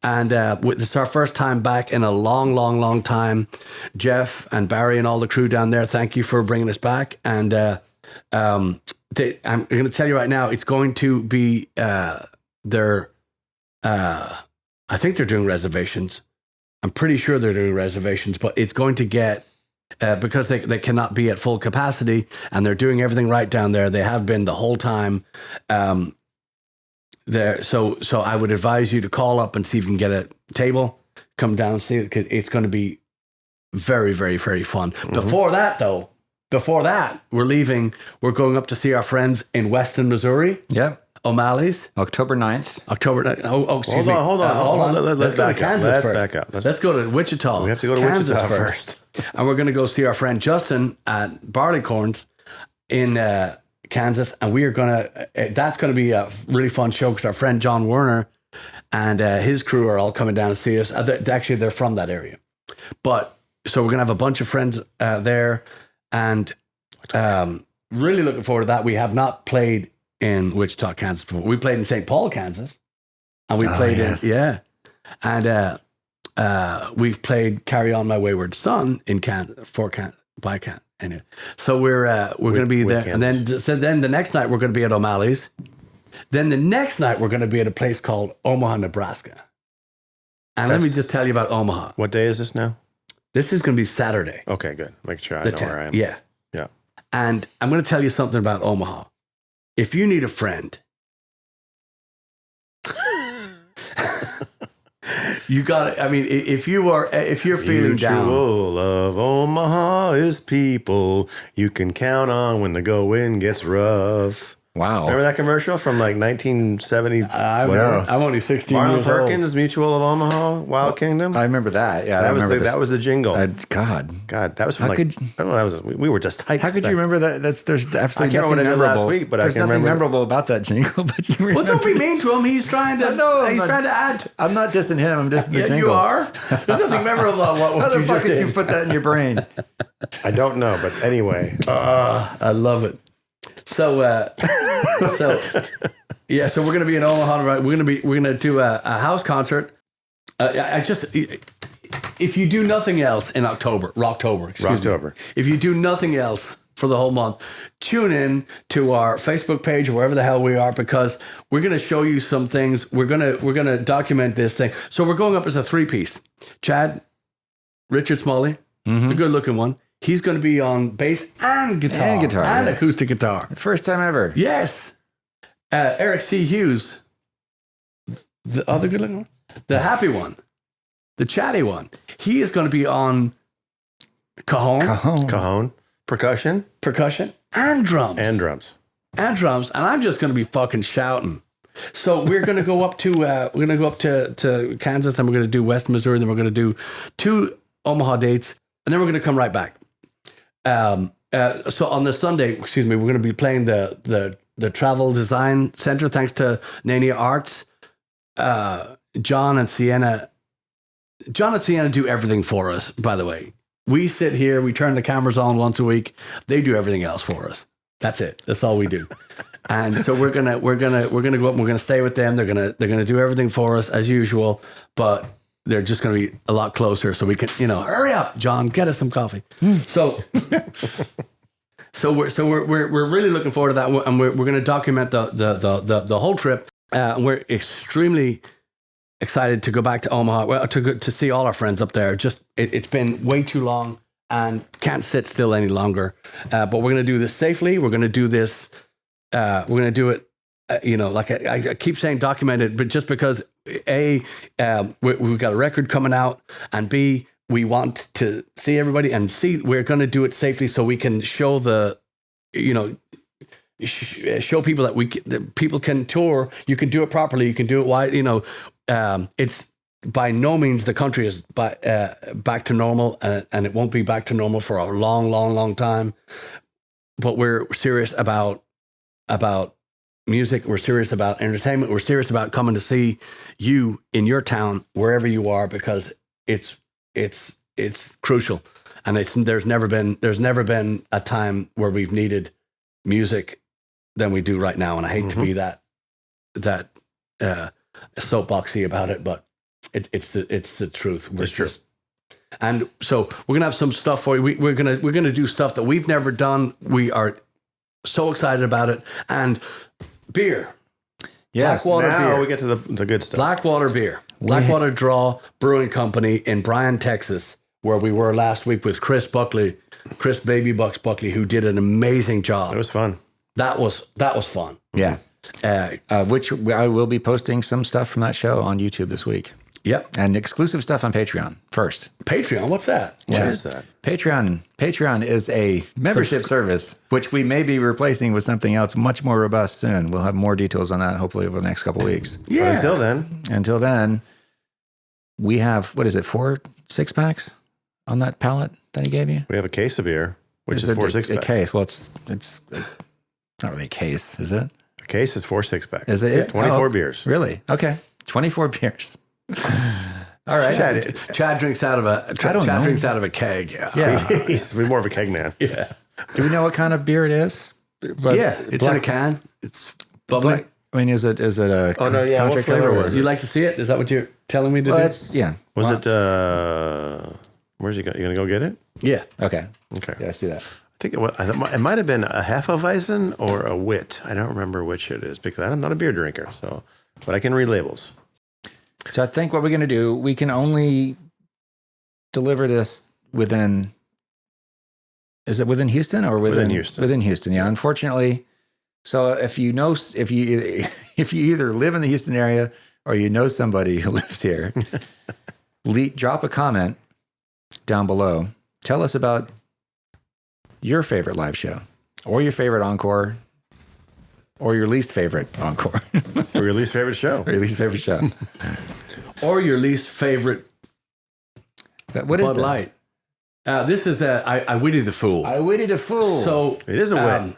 [SPEAKER 2] And it's our first time back in a long, long, long time. Jeff and Barry and all the crew down there, thank you for bringing us back. And I'm going to tell you right now, it's going to be I think they're doing reservations. I'm pretty sure they're doing reservations, but it's going to get, because they cannot be at full capacity, and they're doing everything right down there. They have been the whole time. There, so I would advise you to call up and see if you can get a table. Come down and see it, because it's going to be very, very, very fun. Mm-hmm. Before that, we're leaving. We're going up to see our friends in Weston, Missouri.
[SPEAKER 3] Yeah.
[SPEAKER 2] O'Malley's.
[SPEAKER 3] October 9th.
[SPEAKER 2] Excuse me. Hold on. Let's go to Kansas first.
[SPEAKER 1] Back up.
[SPEAKER 2] Let's go to Wichita.
[SPEAKER 1] We have to go to
[SPEAKER 2] Kansas
[SPEAKER 1] Wichita first.
[SPEAKER 2] And we're going to go see our friend Justin at Barleycorns in Kansas. And we are going to, that's going to be a really fun show, because our friend John Werner and his crew are all coming down to see us. Actually, they're from that area. But so we're going to have a bunch of friends there, and really looking forward to that. We have not played in Wichita, Kansas before. We played in St. Paul, Kansas, and we played and we've played "Carry On My Wayward Son" in Kansas by Kansas. Anyway, so we're going to be there, Kansas. And then the next night we're going to be at O'Malley's. Then the next night we're going to be at a place called Omaha, Nebraska. And let me just tell you about Omaha.
[SPEAKER 1] What day is this now?
[SPEAKER 2] This is going to be Saturday.
[SPEAKER 1] Okay, good. Make sure I know where I am.
[SPEAKER 2] Yeah.
[SPEAKER 1] Yeah.
[SPEAKER 2] And I'm going to tell you something about Omaha. If you need a friend, you got it. I mean, if you're feeling down.
[SPEAKER 1] Mutual of Omaha is people you can count on when the going gets rough.
[SPEAKER 3] Wow.
[SPEAKER 1] Remember that commercial from like 1970?
[SPEAKER 2] I'm only 16
[SPEAKER 1] Marlon
[SPEAKER 2] years
[SPEAKER 1] Perkins,
[SPEAKER 2] old.
[SPEAKER 1] Mutual of Omaha, Wild Kingdom.
[SPEAKER 3] I remember that. Yeah,
[SPEAKER 1] that was the jingle.
[SPEAKER 3] God,
[SPEAKER 1] that was from
[SPEAKER 3] How
[SPEAKER 1] like,
[SPEAKER 3] could-
[SPEAKER 1] I don't know, that was, we were just tight.
[SPEAKER 3] how could you remember that? There's absolutely
[SPEAKER 1] I can't
[SPEAKER 3] nothing
[SPEAKER 1] remember what I did last
[SPEAKER 3] memorable.
[SPEAKER 1] week, but I
[SPEAKER 3] there's
[SPEAKER 1] can
[SPEAKER 3] nothing
[SPEAKER 1] remember-
[SPEAKER 3] memorable about that jingle. But you remember.
[SPEAKER 2] Well, don't be mean to him. He's trying to.
[SPEAKER 3] No,
[SPEAKER 2] he's
[SPEAKER 3] I'm
[SPEAKER 2] trying to add.
[SPEAKER 3] I'm not dissing him. I'm dissing the
[SPEAKER 2] Yeah,
[SPEAKER 3] jingle.
[SPEAKER 2] you are. There's nothing memorable about what
[SPEAKER 3] How the
[SPEAKER 2] you
[SPEAKER 3] fuck
[SPEAKER 2] just
[SPEAKER 3] did you
[SPEAKER 2] did.
[SPEAKER 3] put that in your brain?
[SPEAKER 1] I don't know, but anyway.
[SPEAKER 2] I love it. So yeah. So we're gonna be in Omaha. Right? We're gonna do a house concert. If you do nothing else in Rocktober, excuse me. If you do nothing else for the whole month, tune in to our Facebook page or wherever the hell we are, because we're going to show you some things. We're going to document this thing. So we're going up as a 3-piece. Chad, Richard Smalley, the good looking one. He's going to be on bass and guitar and acoustic guitar.
[SPEAKER 3] First time ever.
[SPEAKER 2] Yes. Eric C. Hughes, the other good looking one, the happy one, the chatty one. He is going to be on
[SPEAKER 1] Cajon, percussion,
[SPEAKER 2] and drums. And I'm just going to be fucking shouting. So we're going to go up to Kansas, then we're going to do West Missouri, then we're going to do 2 Omaha dates, and then we're going to come right back. So on the Sunday, we're going to be playing the Travel Design Center, thanks to Nania Arts. John and Sienna do everything for us, by the way. We sit here, we turn the cameras on once a week. They do everything else for us. That's it. That's all we do. And so we're gonna go up and we're gonna stay with them. They're gonna do everything for us as usual, but they're just gonna be a lot closer, so we can, hurry up, John, get us some coffee. So we're really looking forward to that, and we're gonna document the whole trip. And we're extremely excited to go back to Omaha, to see all our friends up there. Just it's been way too long and can't sit still any longer. But we're going to do this safely. We're going to do this. We're going to do it. Like I keep saying, documented, but just because we've got a record coming out, and B, we want to see everybody, and C, we're going to do it safely so we can show show people that people can tour. You can do it properly. You can do it wide. It's by no means the country is back to normal, and it won't be back to normal for a long, long, long time. But we're serious about music. We're serious about entertainment. We're serious about coming to see you in your town, wherever you are, because it's crucial. And there's never been a time where we've needed music than we do right now. And I hate to be that soapboxy about it, but it's the truth.
[SPEAKER 1] It's true.
[SPEAKER 2] And so we're gonna have some stuff for you. We're gonna do stuff that we've never done. We are so excited about it. And beer.
[SPEAKER 3] Yes.
[SPEAKER 2] Blackwater
[SPEAKER 1] now
[SPEAKER 2] beer.
[SPEAKER 1] we get to the good stuff.
[SPEAKER 2] Blackwater beer. Blackwater Draw Brewing Company in Bryan, Texas, where we were last week with Chris Baby Bucks Buckley, who did an amazing job.
[SPEAKER 1] It was fun.
[SPEAKER 2] That was fun.
[SPEAKER 3] Yeah. Which I will be posting some stuff from that show on YouTube this week.
[SPEAKER 2] Yep.
[SPEAKER 3] And exclusive stuff on Patreon first.
[SPEAKER 2] Patreon, what's that?
[SPEAKER 1] What is that?
[SPEAKER 3] Patreon is a membership service, which we may be replacing with something else much more robust soon. We'll have more details on that hopefully over the next couple of weeks.
[SPEAKER 2] Yeah.
[SPEAKER 1] But until then,
[SPEAKER 3] we have, 4 6-packs on that pallet that he gave you?
[SPEAKER 1] we have a case of beer, which is 4 6-packs.
[SPEAKER 3] A case. Well, it's not really a case, is it?
[SPEAKER 1] A case is 4 6-packs.
[SPEAKER 3] Is it?
[SPEAKER 1] It's 24 beers.
[SPEAKER 3] Really? Okay. 24 beers. All right.
[SPEAKER 2] Chad drinks out of a drinks out of a keg.
[SPEAKER 3] Yeah.
[SPEAKER 1] He's more of a keg man.
[SPEAKER 2] Yeah.
[SPEAKER 3] Do we know what kind of beer it is?
[SPEAKER 2] It's in a can. It's bubbly.
[SPEAKER 3] Is it a
[SPEAKER 1] Oh, no, yeah,
[SPEAKER 3] country
[SPEAKER 1] what flavor
[SPEAKER 3] color?
[SPEAKER 1] was
[SPEAKER 2] You like to see it? Is that what you're telling me to do?
[SPEAKER 3] It's, yeah.
[SPEAKER 1] Was it? Where's he going? You gonna go get it?
[SPEAKER 2] Yeah.
[SPEAKER 3] Okay.
[SPEAKER 1] Okay.
[SPEAKER 3] Yeah, I see that.
[SPEAKER 1] I think it might have been a Hefeweizen or a Wit. I don't remember which it is because I'm not a beer drinker. So, but I can read labels.
[SPEAKER 3] So I think what we're going to do, we can only deliver this within, is it within Houston or within
[SPEAKER 1] Houston?
[SPEAKER 3] Within Houston, yeah. Unfortunately, so if you either live in the Houston area or you know somebody who lives here, drop a comment down below. Tell us about your favorite live show or your favorite encore or your least favorite encore.
[SPEAKER 1] Or your least favorite show.
[SPEAKER 3] Or your least favorite show.
[SPEAKER 2] Or your least favorite
[SPEAKER 3] What is
[SPEAKER 2] Bud Light. This is I Wity the Fool.
[SPEAKER 3] I Wity the Fool.
[SPEAKER 2] So
[SPEAKER 1] It is a wit.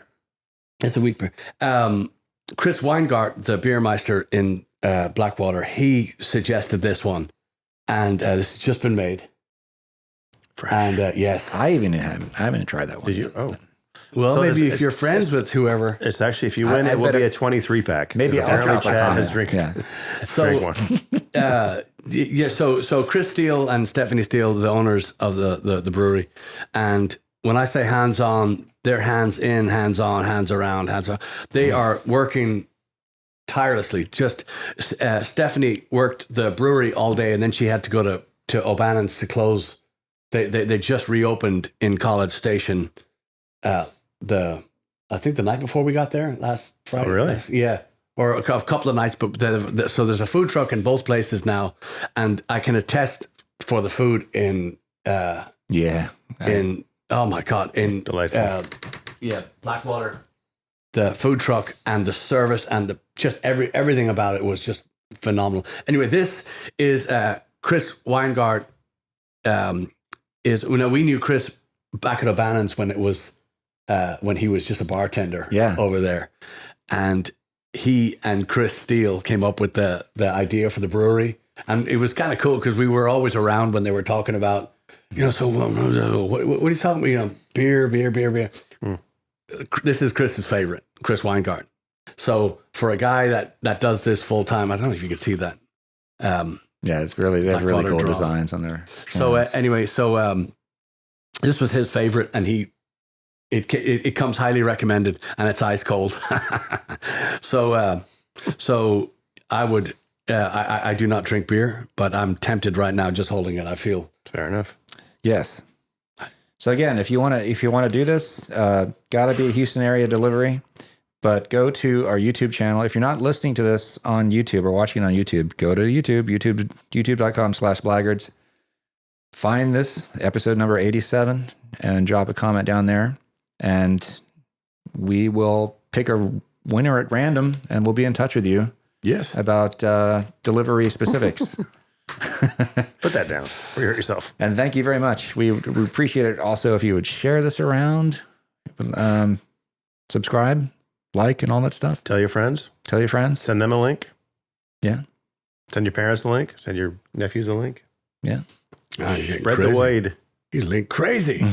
[SPEAKER 2] it's a wheat beer. Chris Weinberg, the beer meister in Blackwater, he suggested this one, and this has just been made.
[SPEAKER 1] Fresh.
[SPEAKER 2] And yes,
[SPEAKER 3] I haven't tried that one.
[SPEAKER 1] Did you? Oh.
[SPEAKER 2] well,
[SPEAKER 1] So
[SPEAKER 2] maybe
[SPEAKER 1] it's-
[SPEAKER 2] if you're friends with whoever.
[SPEAKER 1] It's actually, if you win,
[SPEAKER 3] I
[SPEAKER 1] it will
[SPEAKER 3] better-
[SPEAKER 1] be a 23 pack.
[SPEAKER 3] Maybe I'll
[SPEAKER 1] apparently
[SPEAKER 3] drop a
[SPEAKER 1] Chad
[SPEAKER 3] comment.
[SPEAKER 1] has drank
[SPEAKER 2] So
[SPEAKER 1] one.
[SPEAKER 2] yeah, so Chris Steele and Stephanie Steele, the owners of the brewery, and when I say hands on, they're hands in, hands on, hands around, hands on. They are working tirelessly. Just Stephanie worked the brewery all day, and then she had to go to O'Bannon's to close. They just reopened in College Station. I think the night before we got there last Friday.
[SPEAKER 1] Oh, really?
[SPEAKER 2] Yeah. Or a couple of nights, but so there's a food truck in both places now, and I can attest for the food in oh my god, in
[SPEAKER 1] Delightful.
[SPEAKER 2] Blackwater, the food truck and the service and just everything about it was just phenomenal. Anyway, this is Chris Weingart. We knew Chris back at O'Bannon's when he was just a bartender over there, and he and Chris Steele came up with the idea for the brewery, and it was kind of cool because we were always around when they were talking about, so what are you talking about? Beer. This is Chris's favorite, Chris Weingart. So for a guy that does this full time, I don't know if you could see that.
[SPEAKER 3] It's really, they have really
[SPEAKER 2] Blackwater
[SPEAKER 3] cool
[SPEAKER 2] Draw.
[SPEAKER 3] designs on there.
[SPEAKER 2] So anyway, this was his favorite, and it comes highly recommended, and it's ice cold. So I would I do not drink beer, but I'm tempted right now just holding it. I feel
[SPEAKER 1] Fair enough.
[SPEAKER 3] Yes. So again, if you want to do this, gotta be a Houston area delivery, but go to our YouTube channel. If you're not listening to this on YouTube or watching on YouTube, go to youtube.com/Blaggards. Find this episode number 87 and drop a comment down there, and we will pick a winner at random, and we'll be in touch with you.
[SPEAKER 2] yes.
[SPEAKER 3] About delivery specifics.
[SPEAKER 1] Put that down or you hurt yourself.
[SPEAKER 3] And thank you very much. We appreciate it also if you would share this around, subscribe, like, and all that stuff.
[SPEAKER 1] Tell your friends.
[SPEAKER 3] Tell your friends.
[SPEAKER 1] Send them a link.
[SPEAKER 3] Yeah.
[SPEAKER 1] Send your parents a link. Send your nephews a link.
[SPEAKER 3] Yeah.
[SPEAKER 1] Spread the word.
[SPEAKER 2] He's link crazy.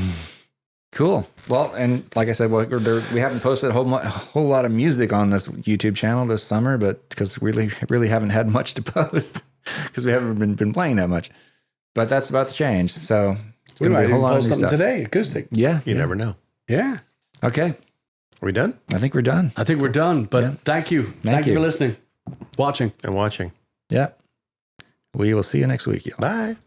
[SPEAKER 3] Cool. Well, and like I said, we haven't posted a whole lot of music on this YouTube channel this summer, but because we really haven't had much to post because we haven't been playing that much. But that's about to change. So
[SPEAKER 2] We might even post something
[SPEAKER 3] stuff
[SPEAKER 2] today, acoustic.
[SPEAKER 3] Yeah.
[SPEAKER 1] You never know.
[SPEAKER 2] Yeah.
[SPEAKER 3] Okay.
[SPEAKER 1] Are we done?
[SPEAKER 3] I think we're done.
[SPEAKER 2] I think we're done, but thank you. Thank you for listening, watching.
[SPEAKER 1] And watching.
[SPEAKER 3] Yeah. We will see you next week, y'all.
[SPEAKER 1] Bye.